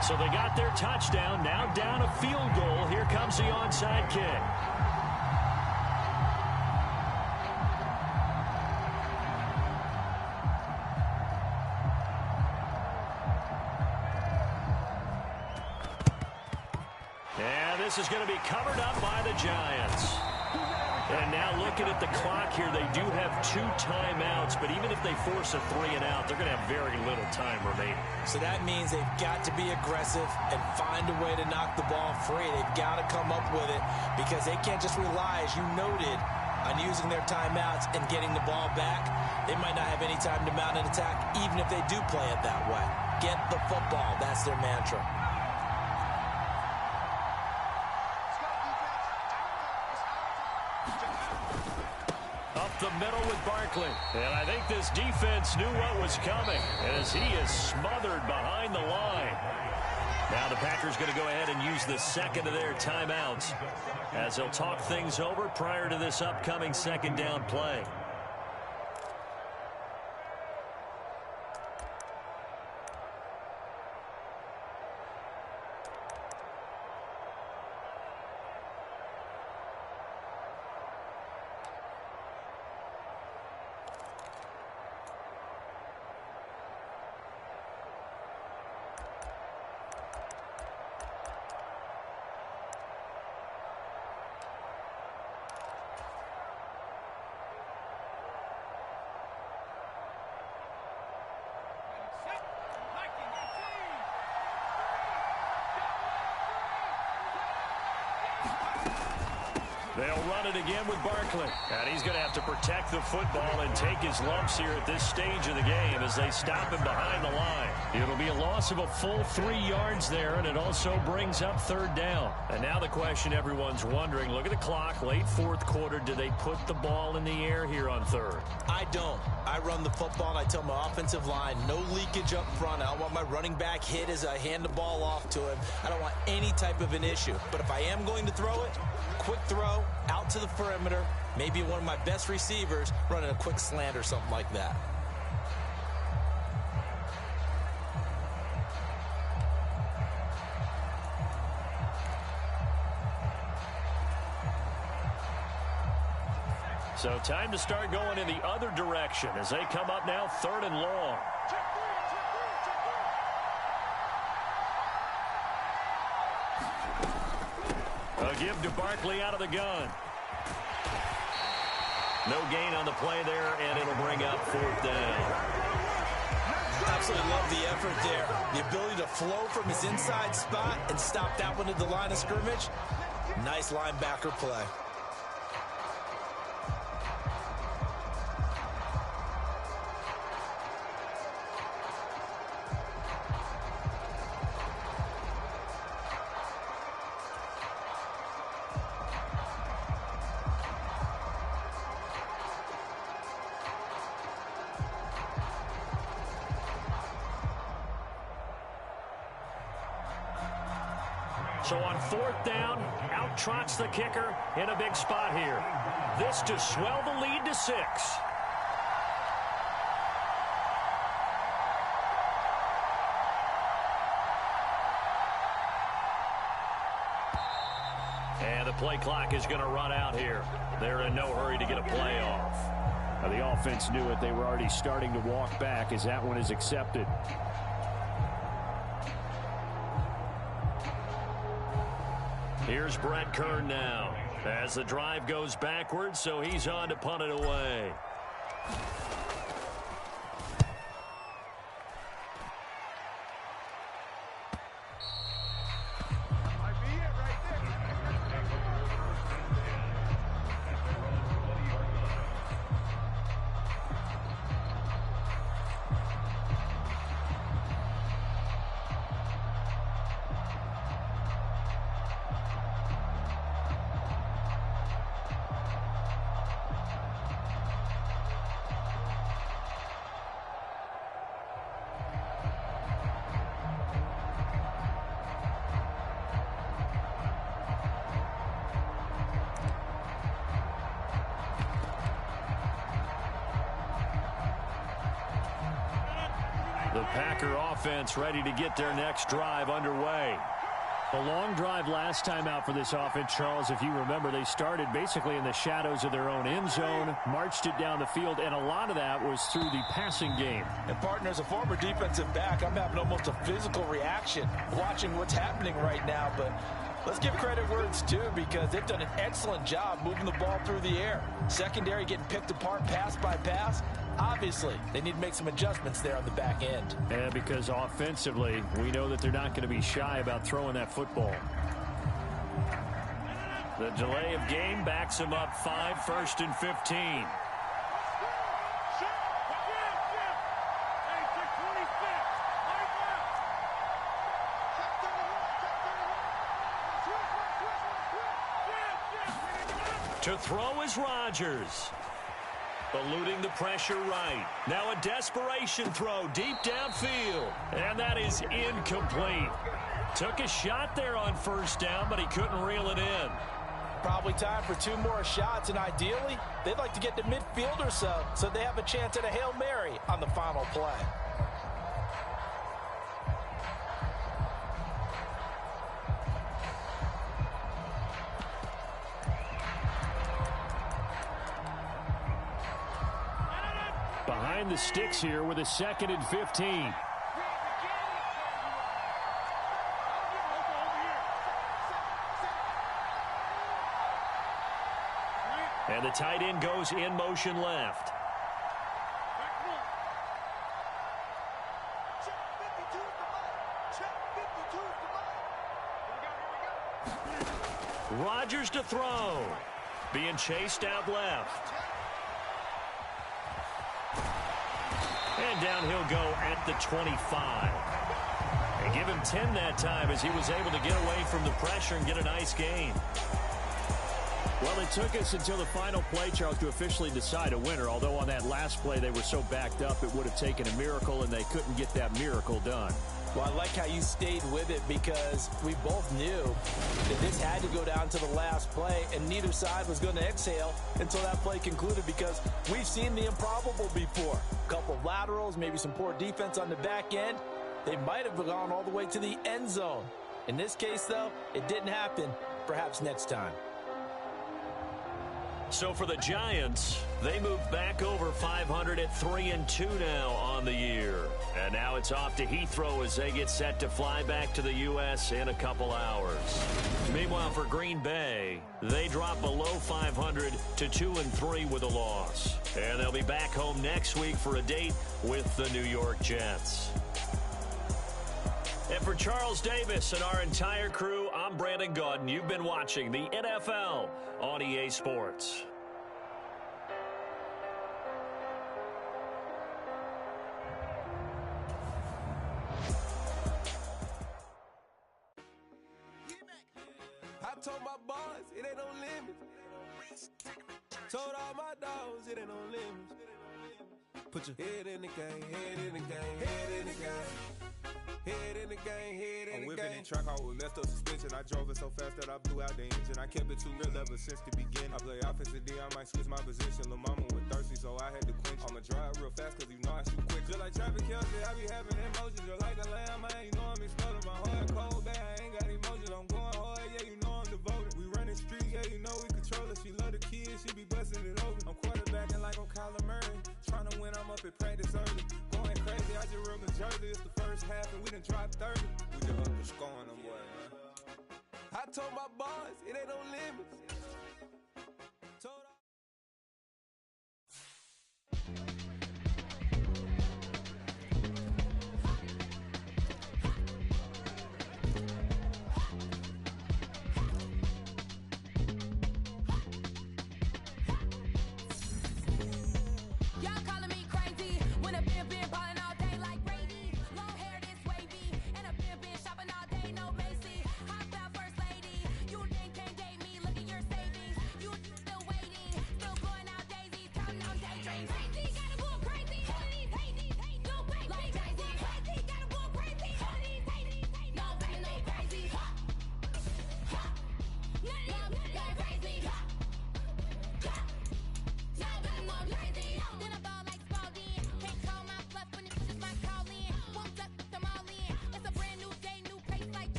S3: So they got their touchdown, now down a field goal. Here comes the onside kick. This is going to be covered up by the Giants. And now looking at the clock here, they do have 2 timeouts, but even if they force a 3 and out, they're going to have very little time remaining.
S5: So that means they've got to be aggressive and find a way to knock the ball free. They've got to come up with it because they can't just rely, as you noted, on using their timeouts and getting the ball back. They might not have any time to mount an attack, even if they do play it that way. Get the football. That's their mantra.
S3: The middle with Barkley. And I think this defense knew what was coming as he is smothered behind the line. Now the Packers going to go ahead and use the 2nd of their timeouts as they'll talk things over prior to this upcoming 2nd down play. They'll run it again with Barkley. And he's going to have to protect the football and take his lumps here at this stage of the game as they stop him behind the line. It'll be a loss of a full 3 yards there, and it also brings up 3rd down. And now the question everyone's wondering, look at the clock, late 4th quarter, do they put the ball in the air here on 3rd?
S5: I don't. I run the football, and I tell my offensive line, no leakage up front. I don't want my running back hit as I hand the ball off to him. I don't want any type of an issue. But if I am going to throw it, quick throw, out to the perimeter, maybe one of my best receivers running a quick slant or something like that.
S3: So time to start going in the other direction as they come up now 3rd and long. A give to Barkley out of the gun. No gain on the play there, and it'll bring up 4th down.
S5: Absolutely love the effort there. The ability to flow from his inside spot and stop that one at the line of scrimmage. Nice linebacker play.
S3: So on 4th down, out trots the kicker in a big spot here. This to swell the lead to 6. And the play clock is going to run out here. They're in no hurry to get a play off.
S4: Now, the offense knew it. They were already starting to walk back as that one is accepted.
S3: Here's Brett Kern now as the drive goes backwards, so he's on to punt it away. The Packer offense ready to get their next drive underway.
S4: A long drive last time out for this offense, Charles. If you remember, they started basically in the shadows of their own end zone, marched it down the field, and a lot of that was through the passing game.
S5: And, partner, as a former defensive back, I'm having almost a physical reaction watching what's happening right now. But let's give credit where it's due, because they've done an excellent job moving the ball through the air. Secondary getting picked apart pass by pass. Obviously, they need to make some adjustments there on the back end.
S4: And because offensively, we know that they're not going to be shy about throwing that football.
S3: The delay of game backs him up 5, 1st and 15. To throw is Rodgers. Eluding the pressure right. Now a desperation throw deep downfield. And that is incomplete. Took a shot there on 1st down, but he couldn't reel it in.
S5: Probably time for 2 more shots, and ideally, they'd like to get to midfield or so they have a chance at a Hail Mary on the final play.
S4: Behind the sticks here with a 2nd and 15.
S3: And the tight end goes in motion left. Rodgers to throw. being chased out left. And down he'll go at the 25. And give him 10 that time as he was able to get away from the pressure and get a nice gain.
S4: Well, it took us until the final play, Charles, to officially decide a winner. Although on that last play they were so backed up it would have taken a miracle, and they couldn't get that miracle done.
S5: Well, I like how you stayed with it because we both knew that this had to go down to the last play, and neither side was going to exhale until that play concluded because we've seen the improbable before. A couple of laterals, maybe some poor defense on the back end. They might have gone all the way to the end zone. In this case, though, it didn't happen. Perhaps next time.
S3: So for the Giants, they move back over 500 at 3-2 now on the year. And now it's off to Heathrow as they get set to fly back to the U.S. in a couple hours. Meanwhile, for Green Bay, they drop below 500 to 2-3 with a loss. And they'll be back home next week for a date with the New York Jets. And for Charles Davis and our entire crew, I'm Brandon Gaudin. You've been watching the NFL on EA Sports.
S6: I told my boys it ain't no limits. Told all my dogs it ain't no limits. Put your head in the game, head in the game, head in the game. Head in the game, head in the game. I'm whipping in track, I was messed up suspension. I drove it so fast that I blew out the engine. I kept it too real ever since the beginning. I play offensive D, I might switch my position. Lil' mama was thirsty, so I had to quench. I'ma drive real fast, cause you know I shoot quick. Just like Travis Kelce, I be having emotions. Just like a lamb, man, you know I'm exploding. My heart cold, bad, I ain't got emotions. I'm going hard, yeah, you know I'm devoted. We running streets, yeah, you know we control it. She love the kids, she be busting it open. I'm quarterbacking like I'm Kyler Murray. Trying to win, I'm up at practice early. Going crazy, I just rode the jersey. It's the first half and we done dropped 30. We just underscoring them, boy, man. I told my boys, it ain't no limits.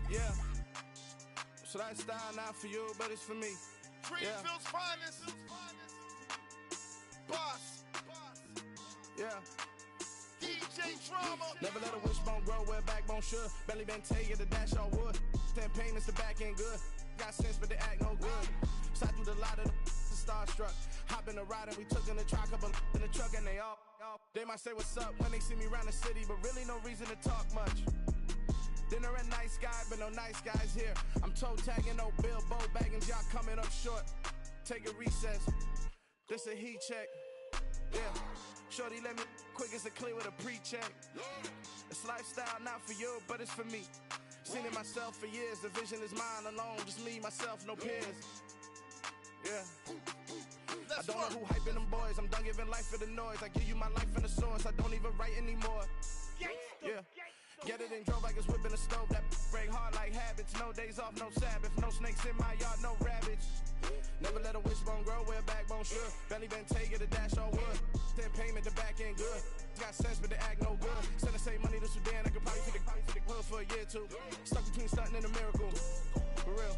S6: Yeah. So that style not for you, but it's for me.
S7: Greenfield's finest. Boss.
S6: Yeah.
S7: DJ Drama.
S6: Never let a wishbone grow where backbone should. Belly been taking the dash on wood. Stand payments, the back end good. Got sense, but they act no good. So I do the lot of the starstruck. Hop in the ride and we took in the truck, couple in the truck, and they all. They might say what's up when they see me around the city, but really no reason to talk much.
S1: Dinner and nice guy, but no nice guys here. I'm toe tagging, no Bilbo Baggins, y'all coming up short. Take a recess. This a heat check. Yeah. Shorty let me quick as a clear with a pre-check. It's lifestyle not for you, but it's for me. Seen it myself for years. The vision is mine alone. Just me, myself, no peers. Yeah. I don't know who hyping them boys. I'm done giving life for the noise. I give you my life in the source. I don't even write anymore. Yeah. Get it and drove like it's whipping a stove. That break hard like habits. No days off, no Sabbath. No snakes in my yard, no rabbits. Never let a wishbone grow where backbone should. Belly been take it a dash all wood. Then payment the back end good. Got sense but the act no good. Send the same money to Sudan. I could probably take the hood for a year or two. Stuck between stunting and a miracle. For real.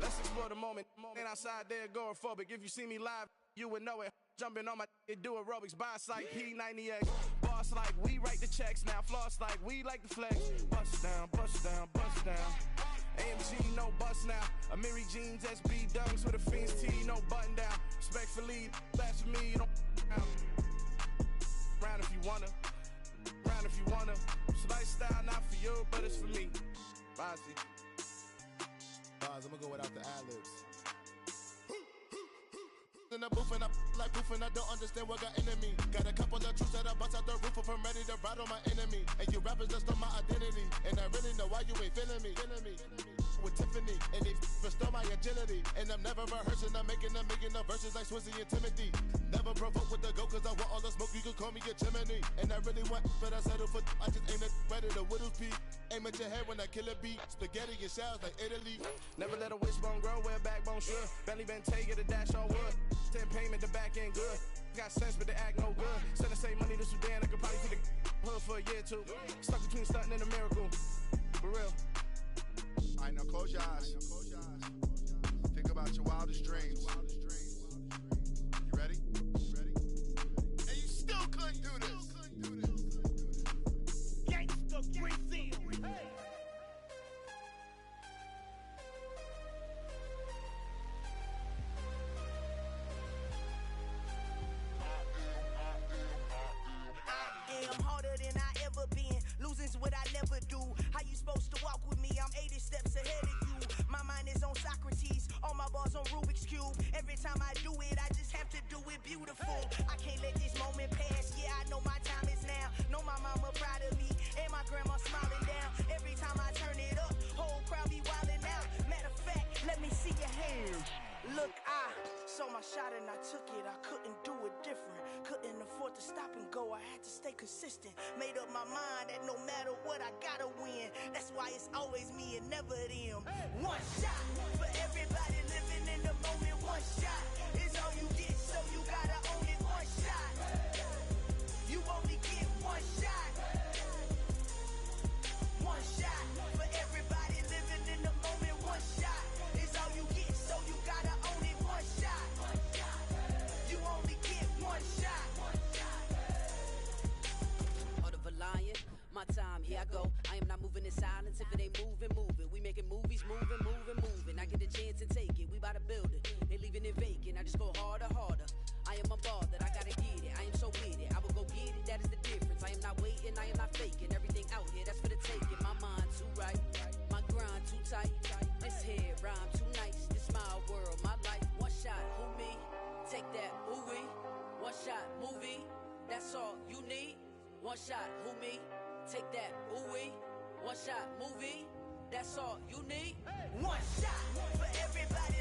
S1: Let's explore the moment. Ain't outside there agoraphobic. If you see me live, you would know it. Jumping on my do aerobics. Boss like P90X. Boss like we write the checks now. Floss like we like the flex. Bust down, bust down, bust down. AMG, no bust now. Amiri jeans, SB dunks with a Fiends tee, no button down. Respectfully, that's for me, you don't down. Round if you wanna. Round if you wanna. It's lifestyle not for you, but it's for me. Bozzy.
S8: Boz, I'm gonna go without the ad-libs. In the booth and I like proof and I don't understand what got into me. Got a couple of truths that I bust out the roof if I'm ready to ride on my enemy. And you rappers just on my identity. And I really know why you ain't feeling me. With Tiffany and they restore my agility. And I'm never rehearsing, I'm making up verses like Swizzy and Timothy. Never provoke with the go cause I want all the smoke, you can call me a chimney. And I really want, but I settle for, I just aim it ready to Whittles Peak. Aim at your head when I kill a beat. Spaghetti and shells like Italy.
S1: Never let a wishbone grow where backbone should. Belly been take it a dash all wood. Then payment the back end good. Got sense but the act no good. Send the same money to Sudan. I could probably take the hood for a year or two. Stuck between stunting and a miracle. For real.
S7: Alright, now close your eyes. Think about your wildest dreams. You ready? And you still couldn't do this. Gangsta Brazil. Hey.
S9: I'm harder than I ever been. Losing's what I never do. How you supposed to walk with me? I'm 80 steps ahead of you. My mind is on Socrates. All my bars on Rubik's Cube. Every time I do it, I just have to do it beautiful. I can't let this moment pass. Yeah, I know my time is now. Know my mama proud of me. And my grandma smiling down. Every time I turn it up, whole crowd be wildin' out. Matter of fact, let me see your hands. Look, I saw my shot and I took it. I couldn't do it different. Couldn't afford to stop and go. I had to stay consistent. Made up my mind that no matter what, I gotta win. That's why it's always me and never them. One shot for everybody living in the moment. One shot is all you get, so you gotta own it. One shot. You only get one shot. One shot for everybody living in the moment. One shot is all you get, so you gotta own it. One shot. You only get one shot.
S2: Heart of a lion, my time, here I go. I am not moving in silence. If it ain't moving, moving. We making movies, moving, moving, moving. I get a chance to take it. We bout to build it. They leaving it vacant. I just go harder, harder. I am a ball that I gotta get it. I am so with it. I will go get it. That is the difference. I am not waiting. I am not faking. Everything out here, that's for the taking. My mind too right. My grind too tight. This head rhyme too nice. This my world, my life. One shot, who me? Take that, ooh wee. One shot, movie. That's all you need. One shot, who me? Take that, ooh wee. One shot, movie. That's all you need.
S9: One shot for everybody